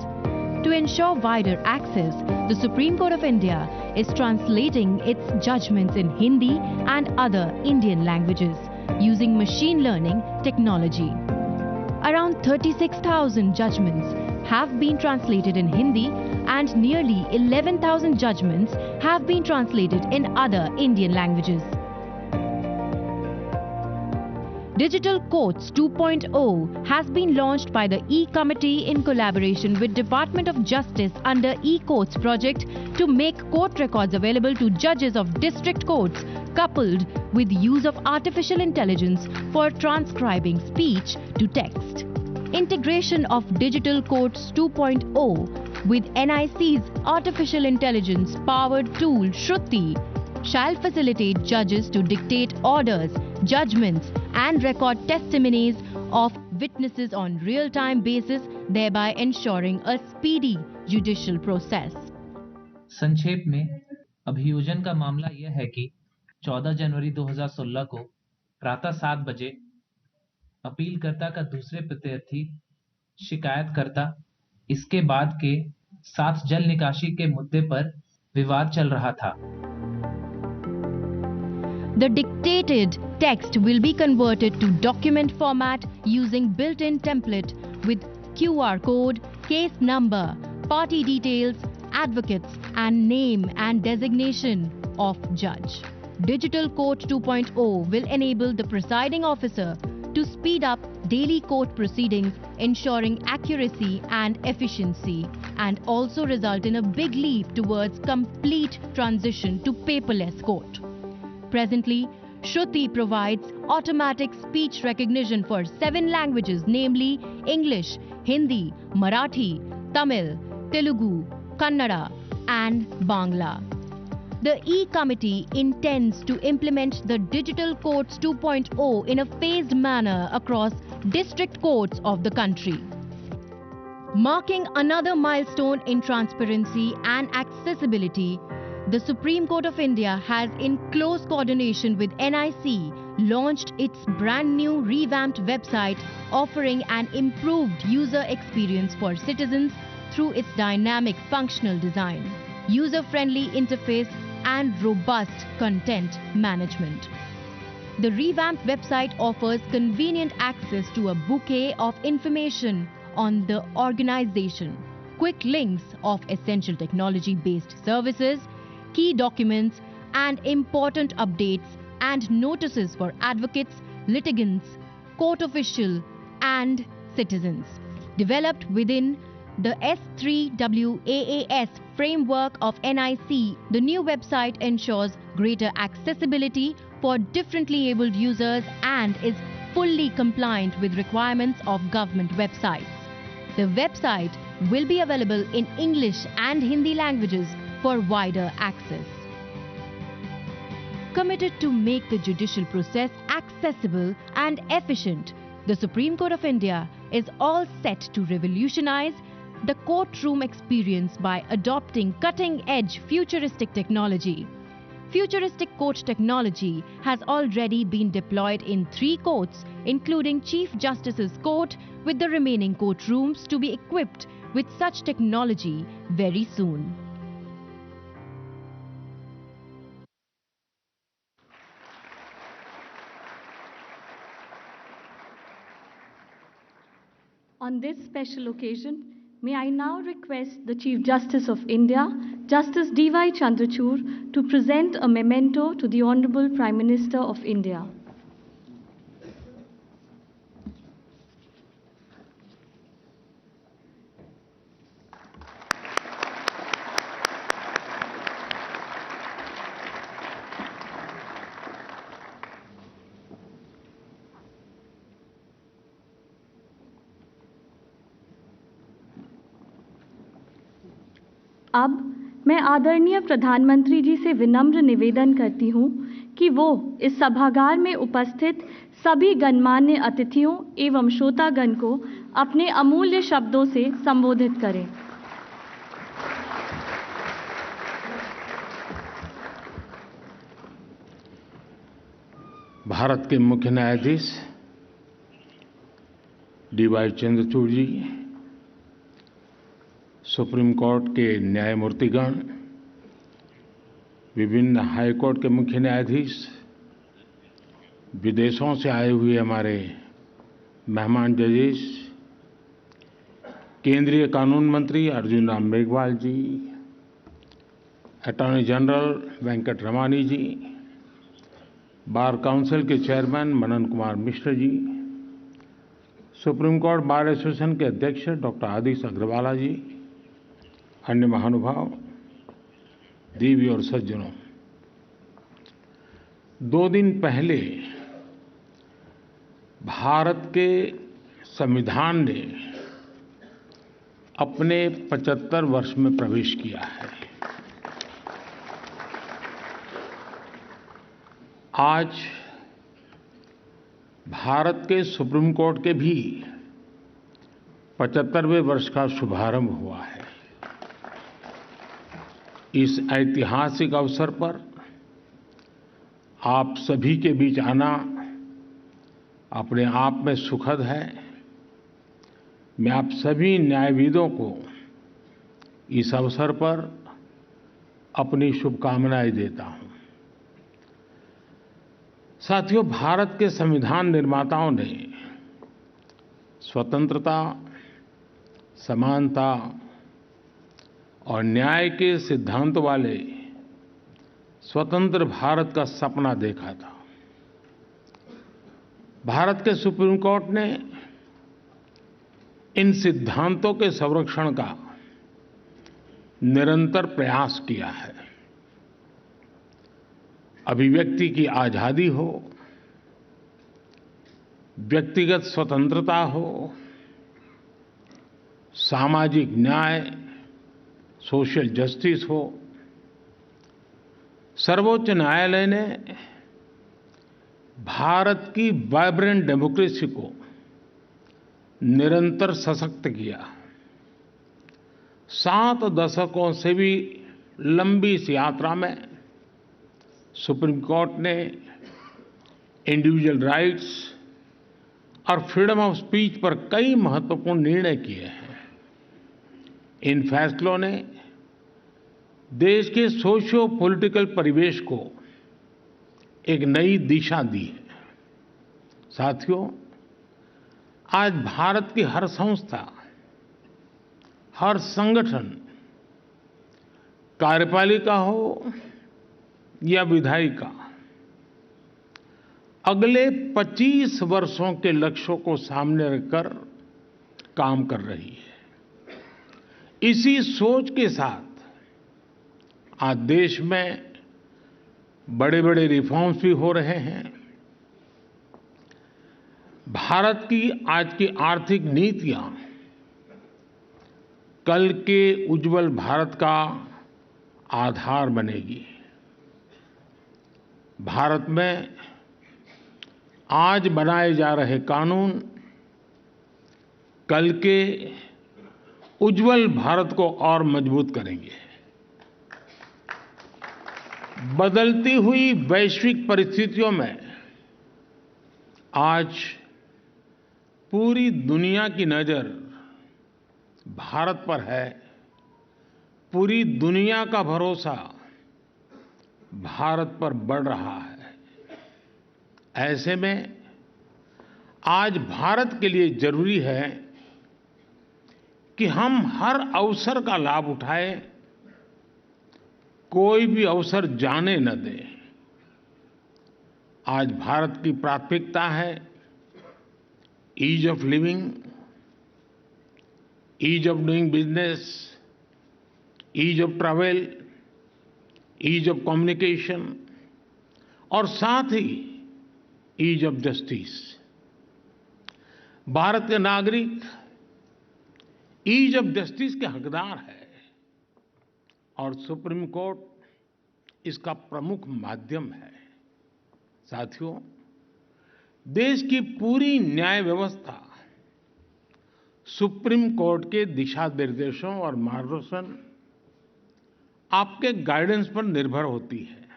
To ensure wider access, the Supreme Court of India is translating its judgments in Hindi and other Indian languages using machine learning technology. Around 36,000 judgments have been translated in Hindi and nearly 11,000 judgments have been translated in other Indian languages. Digital Courts 2.0 has been launched by the E-Committee in collaboration with Department of Justice under E-Courts project to make court records available to judges of district courts, coupled with use of artificial intelligence for transcribing speech to text. Integration of Digital Courts 2.0 with NIC's artificial intelligence powered tool Shruti shall facilitate judges to dictate orders, judgments and record testimonies of witnesses on real-time basis, thereby ensuring a speedy judicial process.
संक्षेप में अभियोजन का मामला यह है कि 14 जनवरी 2016 को प्रातः 7 बजे अपीलकर्ता का दूसरे प्रत्यर्थी शिकायतकर्ता इसके बाद के साथ जल निकासी के मुद्दे पर विवाद चल रहा था.
The dictated text will be converted to document format using built-in template with QR code, case number, party details, advocates and name and designation of judge. Digital Court 2.0 will enable the presiding officer to speed up daily court proceedings, ensuring accuracy and efficiency, and also result in a big leap towards complete transition to paperless court. Presently, Shruti provides automatic speech recognition for 7 languages, namely English, Hindi, Marathi, Tamil, Telugu, Kannada and Bangla. The E-Committee intends to implement the Digital Courts 2.0 in a phased manner across district courts of the country. Marking another milestone in transparency and accessibility, the Supreme Court of India has, in close coordination with NIC, launched its brand new revamped website offering an improved user experience for citizens through its dynamic functional design, user-friendly interface and robust content management. The revamped website offers convenient access to a bouquet of information on the organization, quick links of essential technology-based services, key documents, and important updates and notices for advocates, litigants, court official, and citizens. Developed within the S3WAAS framework of NIC, the new website ensures greater accessibility for differently abled users and is fully compliant with requirements of government websites. The website will be available in English and Hindi languages for wider access. Committed to make the judicial process accessible and efficient, the Supreme Court of India is all set to revolutionize the courtroom experience by adopting cutting-edge futuristic technology. Futuristic court technology has already been deployed in 3 courts, including Chief Justice's Court, with the remaining courtrooms to be equipped with such technology very soon.
On this special occasion, may I now request the Chief Justice of India, Justice D.Y. Chandrachud, to present a memento to the Honorable Prime Minister of India. अब मैं आदरणीय प्रधानमंत्री जी से विनम्र निवेदन करती हूं कि वो इस सभागार में उपस्थित सभी गणमान्य अतिथियों एवं श्रोतागण को अपने अमूल्य शब्दों से संबोधित करें।
भारत के मुख्य न्यायाधीश डी.वाई. चंद्रचूड़ जी, सुप्रीम कोर्ट के न्यायमूर्तिगण, विभिन्न हाई कोर्ट के मुख्य न्यायाधीश, विदेशों से आए हुए हमारे मेहमान जजेस, केंद्रीय कानून मंत्री अर्जुन राम मेघवाल जी, अटॉर्नी जनरल वेंकट रमानी जी, बार काउंसिल के chairman Manan Kumar Mishra ji, supreme Court Bar association के अध्यक्ष डॉक्टर आदिश अग्रवाला जी, अन्य महानुभाव, देवी और सज्जनों, 2 दिन पहले भारत के संविधान ने अपने 75 वर्ष में प्रवेश किया है। आज भारत के सुप्रीम कोर्ट के भी 75वें वर्ष का शुभारंभ हुआ है। इस ऐतिहासिक अवसर पर आप सभी के बीच आना अपने आप में सुखद है। मैं आप सभी न्यायविदों को इस अवसर पर अपनी शुभकामनाएं देता हूं। साथियों, भारत के संविधान निर्माताओं ने स्वतंत्रता, समानता और न्याय के सिद्धांत वाले स्वतंत्र भारत का सपना देखा था। भारत के सुप्रीम कोर्ट ने इन सिद्धांतों के संरक्षण का निरंतर प्रयास किया है। अभिव्यक्ति की आजादी हो, व्यक्तिगत स्वतंत्रता हो, सामाजिक न्याय, सोशल जस्टिस हो, सर्वोच्च न्यायालय ने भारत की वाइब्रेंट डेमोक्रेसी को निरंतर सशक्त किया। 7 दशकों से भी लंबी इस यात्रा में सुप्रीम कोर्ट ने इंडिविजुअल राइट्स और फ्रीडम ऑफ स्पीच पर कई महत्वपूर्ण निर्णय किए हैं। इन फैसलों ने देश के सोशियो पॉलिटिकल परिवेश को एक नई दिशा दी है। साथियों, आज भारत की हर संस्था, हर संगठन, कार्यपालिका हो या विधायिका, अगले 25 वर्षों के लक्ष्यों को सामने रखकर काम कर रही है। इसी सोच के साथ आज देश में बड़े-बड़े रिफॉर्म्स भी हो रहे हैं। भारत की आज की आर्थिक नीतियां कल के उज्जवल भारत का आधार बनेगी। भारत में आज बनाए जा रहे कानून कल के उज्जवल भारत को और मजबूत करेंगे। बदलती हुई वैश्विक परिस्थितियों में आज पूरी दुनिया की नजर भारत पर है। पूरी दुनिया का भरोसा भारत पर बढ़ रहा है। ऐसे में आज भारत के लिए जरूरी है कि हम हर अवसर का लाभ उठाएं, कोई भी अवसर जाने न दें। आज भारत की प्राथमिकता है ease of living, ease of doing business, ease of travel, ease of communication और साथ ही ईज ऑफ जस्टिस। भारत के नागरिक ईज ऑफ जस्टिस के हकदार है और सुप्रीम कोर्ट इसका प्रमुख माध्यम है। साथियों, देश की पूरी न्याय व्यवस्था सुप्रीम कोर्ट के दिशा निर्देशों और मार्गदर्शन, आपके गाइडेंस पर निर्भर होती है।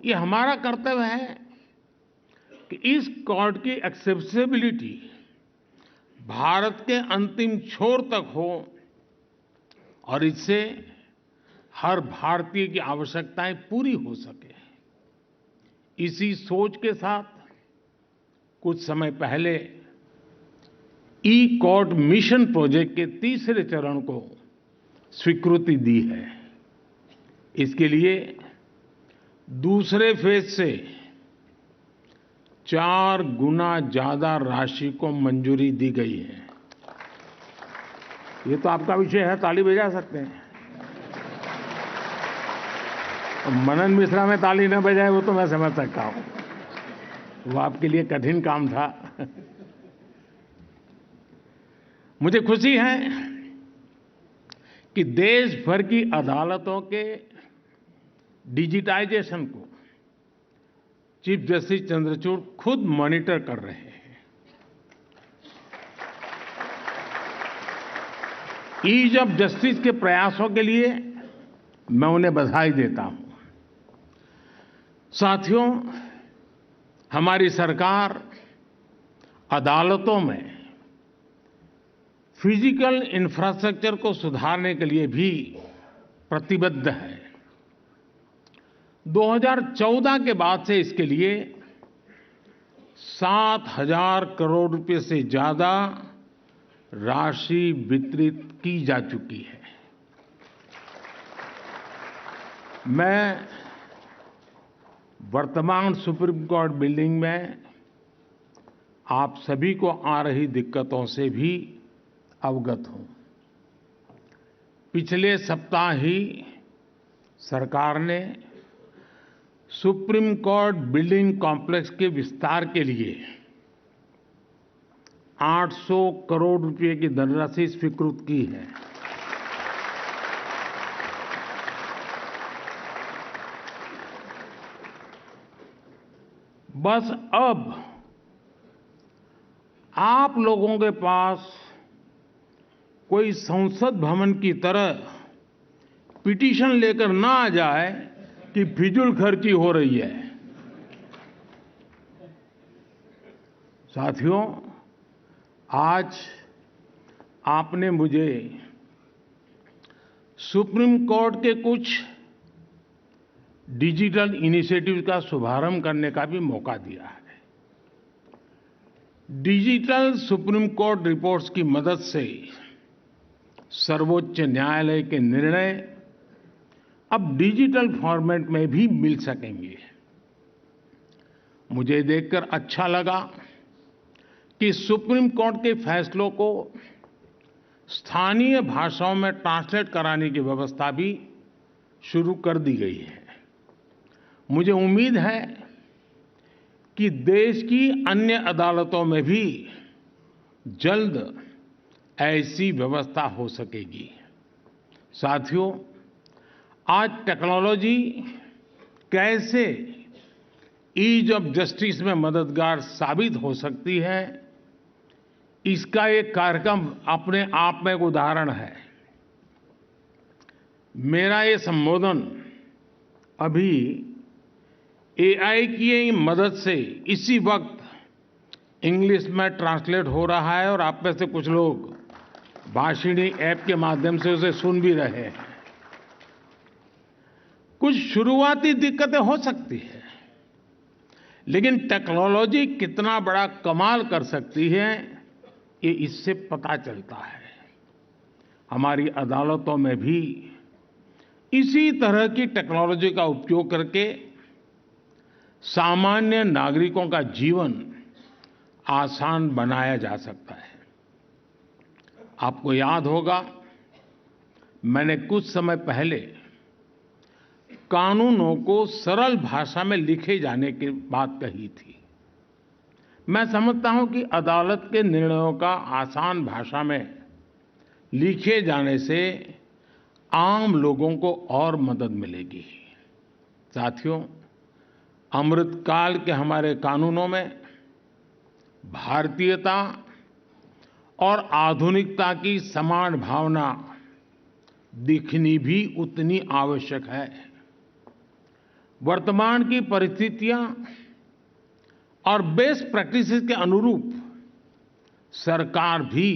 ये हमारा कर्तव्य है कि इस कोर्ट की एक्सेसिबिलिटी भारत के अंतिम छोर तक हो और इससे हर भारतीय की आवश्यकताएं पूरी हो सके। इसी सोच के साथ कुछ समय पहले ई कोर्ट मिशन प्रोजेक्ट के तीसरे चरण को स्वीकृति दी है। इसके लिए दूसरे फेज से 4 गुना ज्यादा राशि को मंजूरी दी गई है। ये तो आपका विषय है, ताली बजा सकते हैं। मनन मिश्रा में ताली न बजाए वो तो मैं समझ सकता हूं, वो आपके लिए कठिन काम था। मुझे खुशी है कि देश भर की अदालतों के डिजिटाइजेशन को चीफ जस्टिस चंद्रचूड़ खुद मॉनिटर कर रहे हैं। ईज ऑफ जस्टिस के प्रयासों के लिए मैं उन्हें बधाई देता हूं। साथियों, हमारी सरकार अदालतों में फिजिकल इंफ्रास्ट्रक्चर को सुधारने के लिए भी प्रतिबद्ध है। 2014 के बाद से इसके लिए 7,000 करोड़ रुपए से ज्यादा राशि वितरित की जा चुकी है। मैं वर्तमान सुप्रीम कोर्ट बिल्डिंग में आप सभी को आ रही दिक्कतों से भी अवगत हूं। पिछले सप्ताह ही सरकार ने सुप्रीम कोर्ट बिल्डिंग कॉम्प्लेक्स के विस्तार के लिए 800 करोड़ रुपए की धनराशि स्वीकृत की है। बस अब आप लोगों के पास कोई संसद भवन की तरह पिटीशन लेकर ना आ जाए कि फिजूल खर्ची हो रही है। साथियों, आज आपने मुझे सुप्रीम कोर्ट के कुछ डिजिटल इनिशिएटिव का शुभारंभ करने का भी मौका दिया है। डिजिटल सुप्रीम कोर्ट रिपोर्ट्स की मदद से सर्वोच्च न्यायालय के निर्णय अब डिजिटल फॉर्मेट में भी मिल सकेंगे। मुझे देखकर अच्छा लगा कि सुप्रीम कोर्ट के फैसलों को स्थानीय भाषाओं में ट्रांसलेट कराने की व्यवस्था भी शुरू कर दी गई है। मुझे उम्मीद है कि देश की अन्य अदालतों में भी जल्द ऐसी व्यवस्था हो सकेगी। साथियों, आज टेक्नोलॉजी कैसे ईज ऑफ जस्टिस में मददगार साबित हो सकती है, इसका एक कार्यक्रम अपने आप में एक उदाहरण है। मेरा ये संबोधन अभी एआई की मदद से इसी वक्त इंग्लिश में ट्रांसलेट हो रहा है और आप में से कुछ लोग भाषिणी ऐप के माध्यम से उसे सुन भी रहे हैं। कुछ शुरुआती दिक्कतें हो सकती है, लेकिन टेक्नोलॉजी कितना बड़ा कमाल कर सकती है ये इससे पता चलता है। हमारी अदालतों में भी इसी तरह की टेक्नोलॉजी का उपयोग करके सामान्य नागरिकों का जीवन आसान बनाया जा सकता है। आपको याद होगा, मैंने कुछ समय पहले कानूनों को सरल भाषा में लिखे जाने की बात कही थी। मैं समझता हूं कि अदालत के निर्णयों का आसान भाषा में लिखे जाने से आम लोगों को और मदद मिलेगी। साथियों, अमृतकाल के हमारे कानूनों में भारतीयता और आधुनिकता की समान भावना दिखनी भी उतनी आवश्यक है। वर्तमान की परिस्थितियां और बेस्ट प्रैक्टिसेस के अनुरूप सरकार भी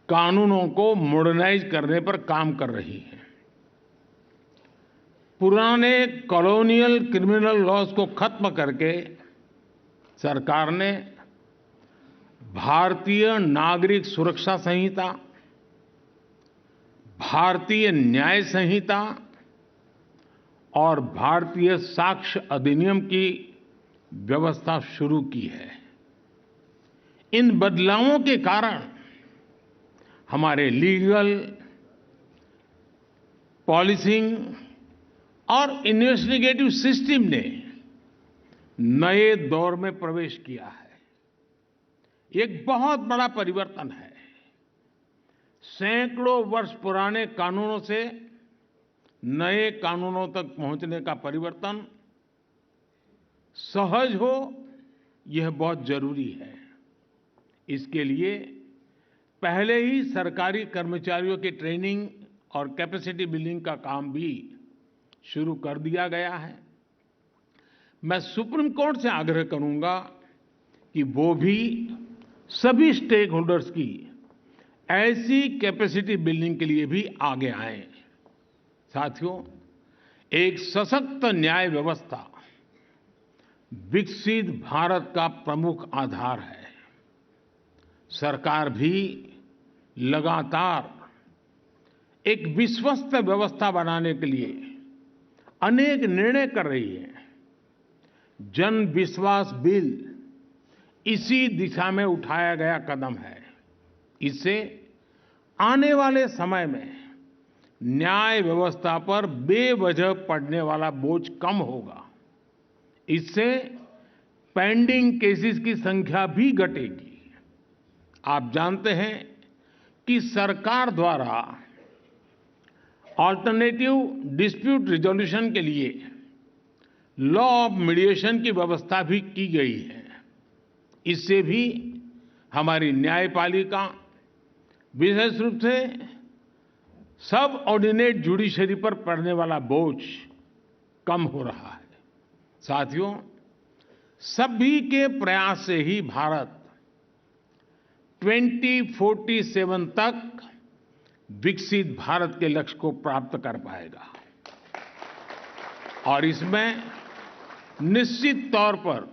कानूनों को मॉडर्नाइज करने पर काम कर रही है। पुराने कॉलोनियल क्रिमिनल लॉज को खत्म करके सरकार ने भारतीय नागरिक सुरक्षा संहिता, भारतीय न्याय संहिता और भारतीय साक्ष्य अधिनियम की व्यवस्था शुरू की है। इन बदलावों के कारण हमारे लीगल, पॉलिसिंग और इन्वेस्टिगेटिव सिस्टम ने नए दौर में प्रवेश किया है। एक बहुत बड़ा परिवर्तन है। सैकड़ों वर्ष पुराने कानूनों से नए कानूनों तक पहुंचने का परिवर्तन सहज हो, यह बहुत जरूरी है। इसके लिए पहले ही सरकारी कर्मचारियों की ट्रेनिंग और कैपेसिटी बिल्डिंग का काम भी शुरू कर दिया गया है। मैं सुप्रीम कोर्ट से आग्रह करूंगा कि वो भी सभी स्टेक होल्डर्स की ऐसी कैपेसिटी बिल्डिंग के लिए भी आगे आएं। साथियों, एक सशक्त न्याय व्यवस्था विकसित भारत का प्रमुख आधार है। सरकार भी लगातार एक विश्वस्त व्यवस्था बनाने के लिए अनेक निर्णय कर रही है। जन विश्वास बिल इसी दिशा में उठाया गया कदम है। इससे आने वाले समय में न्याय व्यवस्था पर बेवजह पड़ने वाला बोझ कम होगा। इससे पेंडिंग केसेस की संख्या भी घटेगी। आप जानते हैं कि सरकार द्वारा अल्टरनेटिव डिस्प्यूट रिजोल्यूशन के लिए लॉ ऑफ मीडिएशन की व्यवस्था भी की गई है। इससे भी हमारी न्यायपालिका, विशेष रूप से सब ऑर्डिनेट जुडिशरी पर पड़ने वाला बोझ कम हो रहा है। साथियों, सभी के प्रयास से ही भारत 2047 तक विकसित भारत के लक्ष्य को प्राप्त कर पाएगा। और इसमें निश्चित तौर पर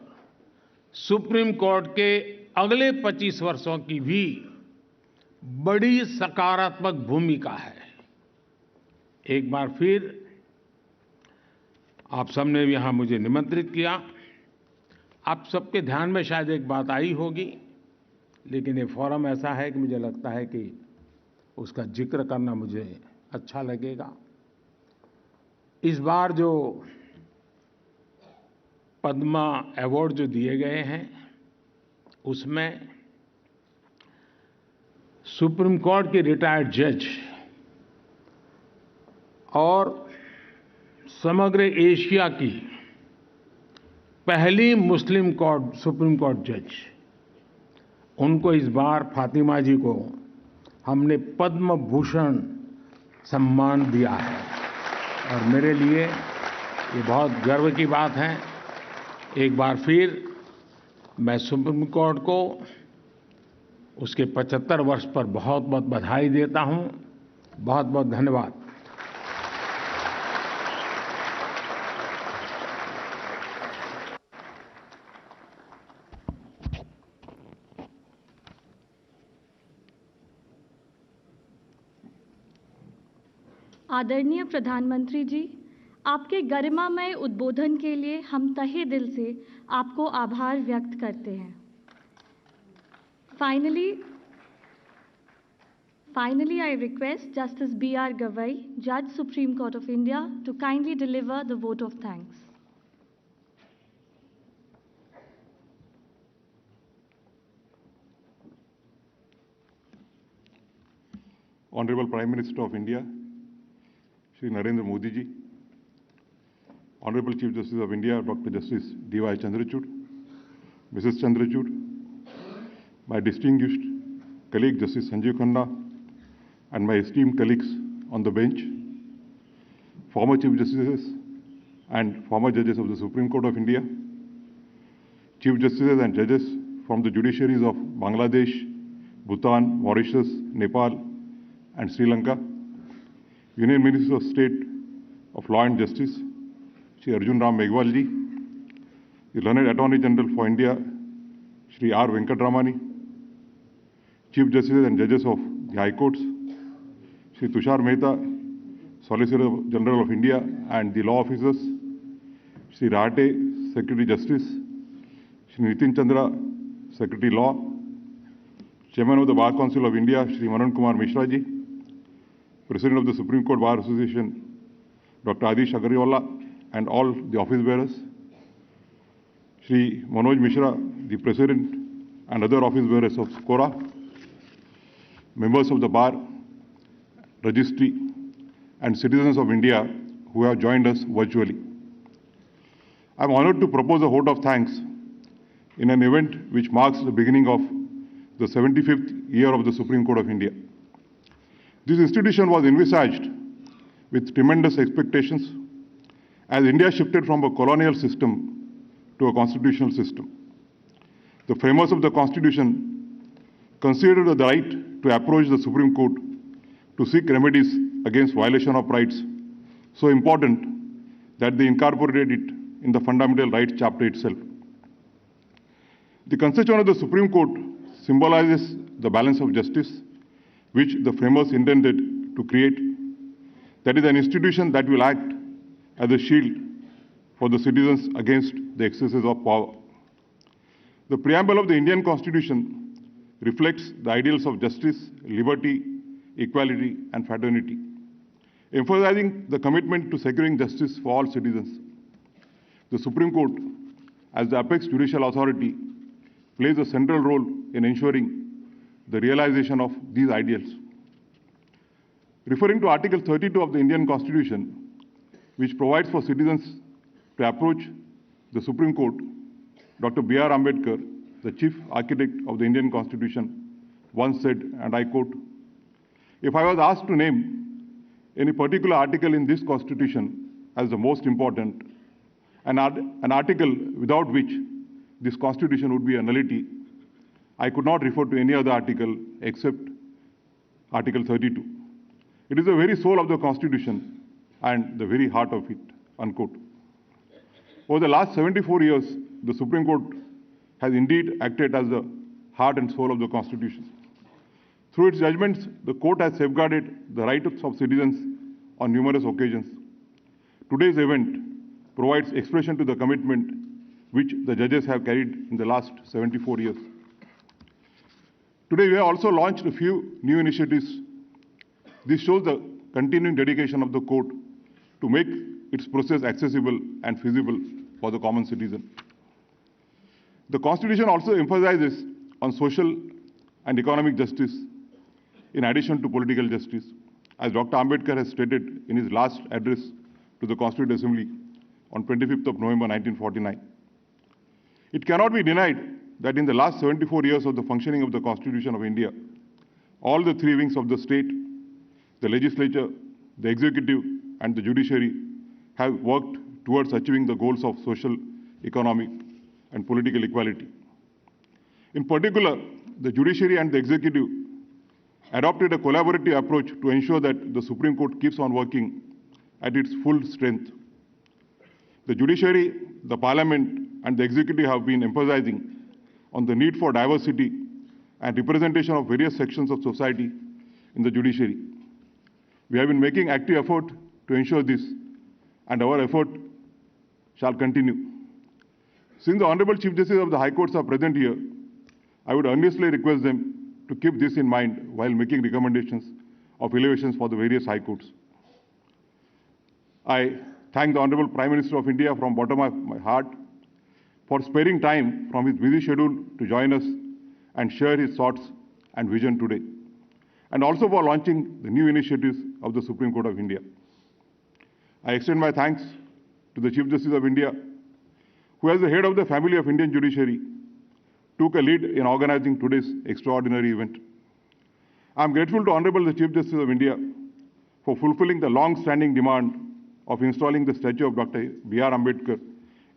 सुप्रीम कोर्ट के अगले 25 वर्षों की भी बड़ी सकारात्मक भूमिका है। एक बार फिर आप सबने यहां मुझे निमंत्रित किया। आप सबके ध्यान में शायद एक बात आई होगी, लेकिन ये फोरम ऐसा है कि मुझे लगता है कि उसका जिक्र करना मुझे अच्छा लगेगा। इस बार जो पद्मा अवार्ड जो दिए गए हैं, उसमें सुप्रीम कोर्ट के रिटायर्ड जज और समग्र एशिया की पहली मुस्लिम सुप्रीम कोर्ट जज, उनको इस बार फातिमा जी को हमने पद्म भूषण सम्मान दिया है और मेरे लिए ये बहुत गर्व की बात है। एक बार फिर मैं सुप्रीम कोर्ट को उसके 75 वर्ष पर बहुत बहुत बधाई देता हूं। बहुत बहुत धन्यवाद।
आदरणीय प्रधानमंत्री जी, आपके गरिमामय उद्बोधन के लिए हम तहे दिल से आपको आभार व्यक्त करते हैं। Finally, I request Justice B.R. Gavai, Judge, Supreme Court of India, to kindly deliver the vote of thanks.
Honorable Prime Minister of India, Shri Narendra Modi ji, Honorable Chief Justice of India, Dr. Justice D.Y. Chandrachud, Mrs. Chandrachud, my distinguished colleague Justice Sanjeev Khanna, and my esteemed colleagues on the bench, former Chief Justices and former judges of the Supreme Court of India, Chief Justices and judges from the judiciaries of Bangladesh, Bhutan, Mauritius, Nepal, and Sri Lanka, Union Minister of State of Law and Justice, Shri Arjun Ram Meghwal ji, the Learned Attorney General for India, Shri R. Venkatramani, Chief Justices and Judges of the High Courts, Shri Tushar Mehta, Solicitor General of India, and the law officers, Shri Rahate, Secretary Justice, Shri Nitin Chandra, Secretary Law, Chairman of the Bar Council of India, Shri Manan Kumar Mishra ji, President of the Supreme Court Bar Association, Dr. Adish Agarwala, and all the office bearers, Shri Manoj Mishra, the President, and other office bearers of SCORA, members of the Bar, Registry, and citizens of India who have joined us virtually. I am honored to propose a vote of thanks in an event which marks the beginning of the 75th year of the Supreme Court of India. This institution was envisaged with tremendous expectations as India shifted from a colonial system to a constitutional system. The framers of the Constitution considered the right to approach the Supreme Court to seek remedies against violation of rights so important that they incorporated it in the Fundamental Rights chapter itself. The constitution of the Supreme Court symbolizes the balance of justice which the framers intended to create. That is an institution that will act as a shield for the citizens against the excesses of power. The preamble of the Indian Constitution reflects the ideals of justice, liberty, equality, and fraternity, emphasizing the commitment to securing justice for all citizens. The Supreme Court, as the apex judicial authority, plays a central role in ensuring the realization of these ideals. Referring to Article 32 of the Indian Constitution, which provides for citizens to approach the Supreme Court, Dr. B.R. Ambedkar, the chief architect of the Indian Constitution, once said, and I quote, "If I was asked to name any particular article in this Constitution as the most important, an article without which this Constitution would be a nullity, I could not refer to any other article except Article 32. It is the very soul of the Constitution and the very heart of it," unquote. Over the last 74 years, the Supreme Court has indeed acted as the heart and soul of the Constitution. Through its judgments, the court has safeguarded the rights of citizens on numerous occasions. Today's event provides expression to the commitment which the judges have carried in the last 74 years. Today, we have also launched a few new initiatives. This shows the continuing dedication of the court to make its process accessible and feasible for the common citizen. The Constitution also emphasizes on social and economic justice in addition to political justice, as Dr. Ambedkar has stated in his last address to the Constituent Assembly on 25th of November 1949. It cannot be denied that in the last 74 years of the functioning of the Constitution of India, all the three wings of the state, the legislature, the executive, and the judiciary have worked towards achieving the goals of social, economic, and political equality. In particular, the judiciary and the executive adopted a collaborative approach to ensure that the Supreme Court keeps on working at its full strength. The judiciary, the parliament, and the executive have been emphasizing on the need for diversity and representation of various sections of society in the judiciary. We have been making active effort to ensure this, and our effort shall continue. Since the Honorable Chief Justice of the High Courts are present here, I would earnestly request them to keep this in mind while making recommendations of elevations for the various High Courts. I thank the Honorable Prime Minister of India from the bottom of my heart for sparing time from his busy schedule to join us and share his thoughts and vision today, and also for launching the new initiatives of the Supreme Court of India. I extend my thanks to the Chief Justice of India, who as the head of the family of Indian judiciary, took a lead in organizing today's extraordinary event. I am grateful to Honorable the Chief Justice of India for fulfilling the long-standing demand of installing the statue of Dr. B.R. Ambedkar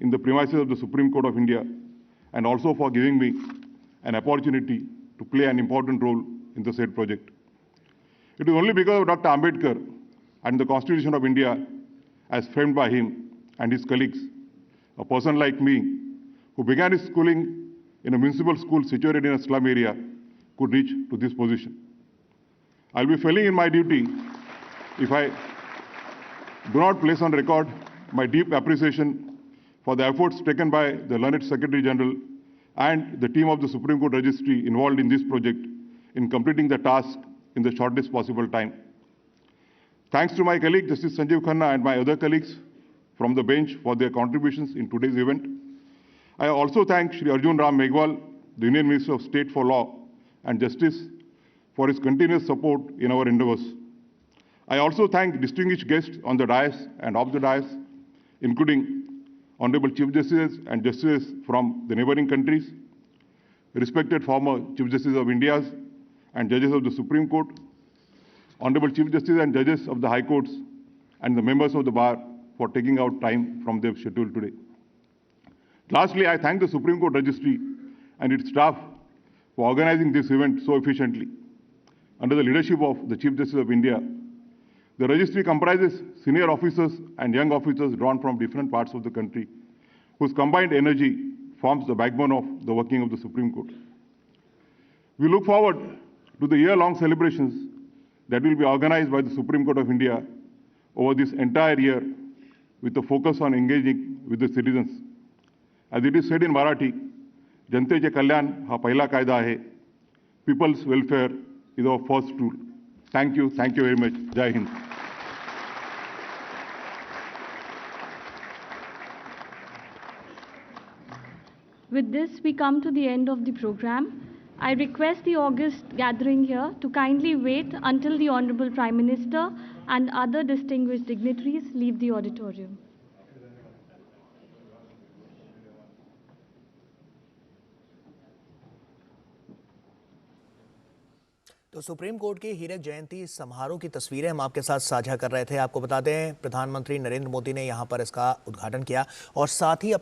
in the premises of the Supreme Court of India, and also for giving me an opportunity to play an important role in the said project. It is only because of Dr. Ambedkar and the Constitution of India, as framed by him and his colleagues, a person like me, who began his schooling in a municipal school situated in a slum area, could reach to this position. I'll be failing in my duty if I do not place on record my deep appreciation for the efforts taken by the learned Secretary General and the team of the Supreme Court Registry involved in this project in completing the task in the shortest possible time. Thanks to my colleague Justice Sanjeev Khanna and my other colleagues from the bench for their contributions in today's event. I also thank Shri Arjun Ram Meghwal, the Union Minister of State for Law and Justice, for his continuous support in our endeavors. I also thank distinguished guests on the dais and off the dais, including Honorable Chief Justices and Justices from the neighboring countries, respected former Chief Justices of India and judges of the Supreme Court, Honorable Chief Justices and judges of the High Courts, and the members of the bar for taking out time from their schedule today. Lastly, I thank the Supreme Court Registry and its staff for organizing this event so efficiently. Under the leadership of the Chief Justice of India, the registry comprises senior officers and young officers drawn from different parts of the country, whose combined energy forms the backbone of the working of the Supreme Court. We look forward to the year-long celebrations that will be organized by the Supreme Court of India over this entire year, with a focus on engaging with the citizens. As it is said in Marathi, Janteche Kalyan ha pahila kaida hai. People's welfare is our first rule. Thank you very much. Jai Hind.
With this, we come to the end of the program. I request the august gathering here to kindly wait until the Honorable Prime Minister and other distinguished dignitaries leave the auditorium.
तो supreme court की हीरक जयंती समारोह की तस्वीरें हम आपके साथ साझा कर रहे थे। आपको बता दें, प्रधानमंत्री नरेंद्र मोदी ने यहां पर इसका उद्घाटन किया और साथ ही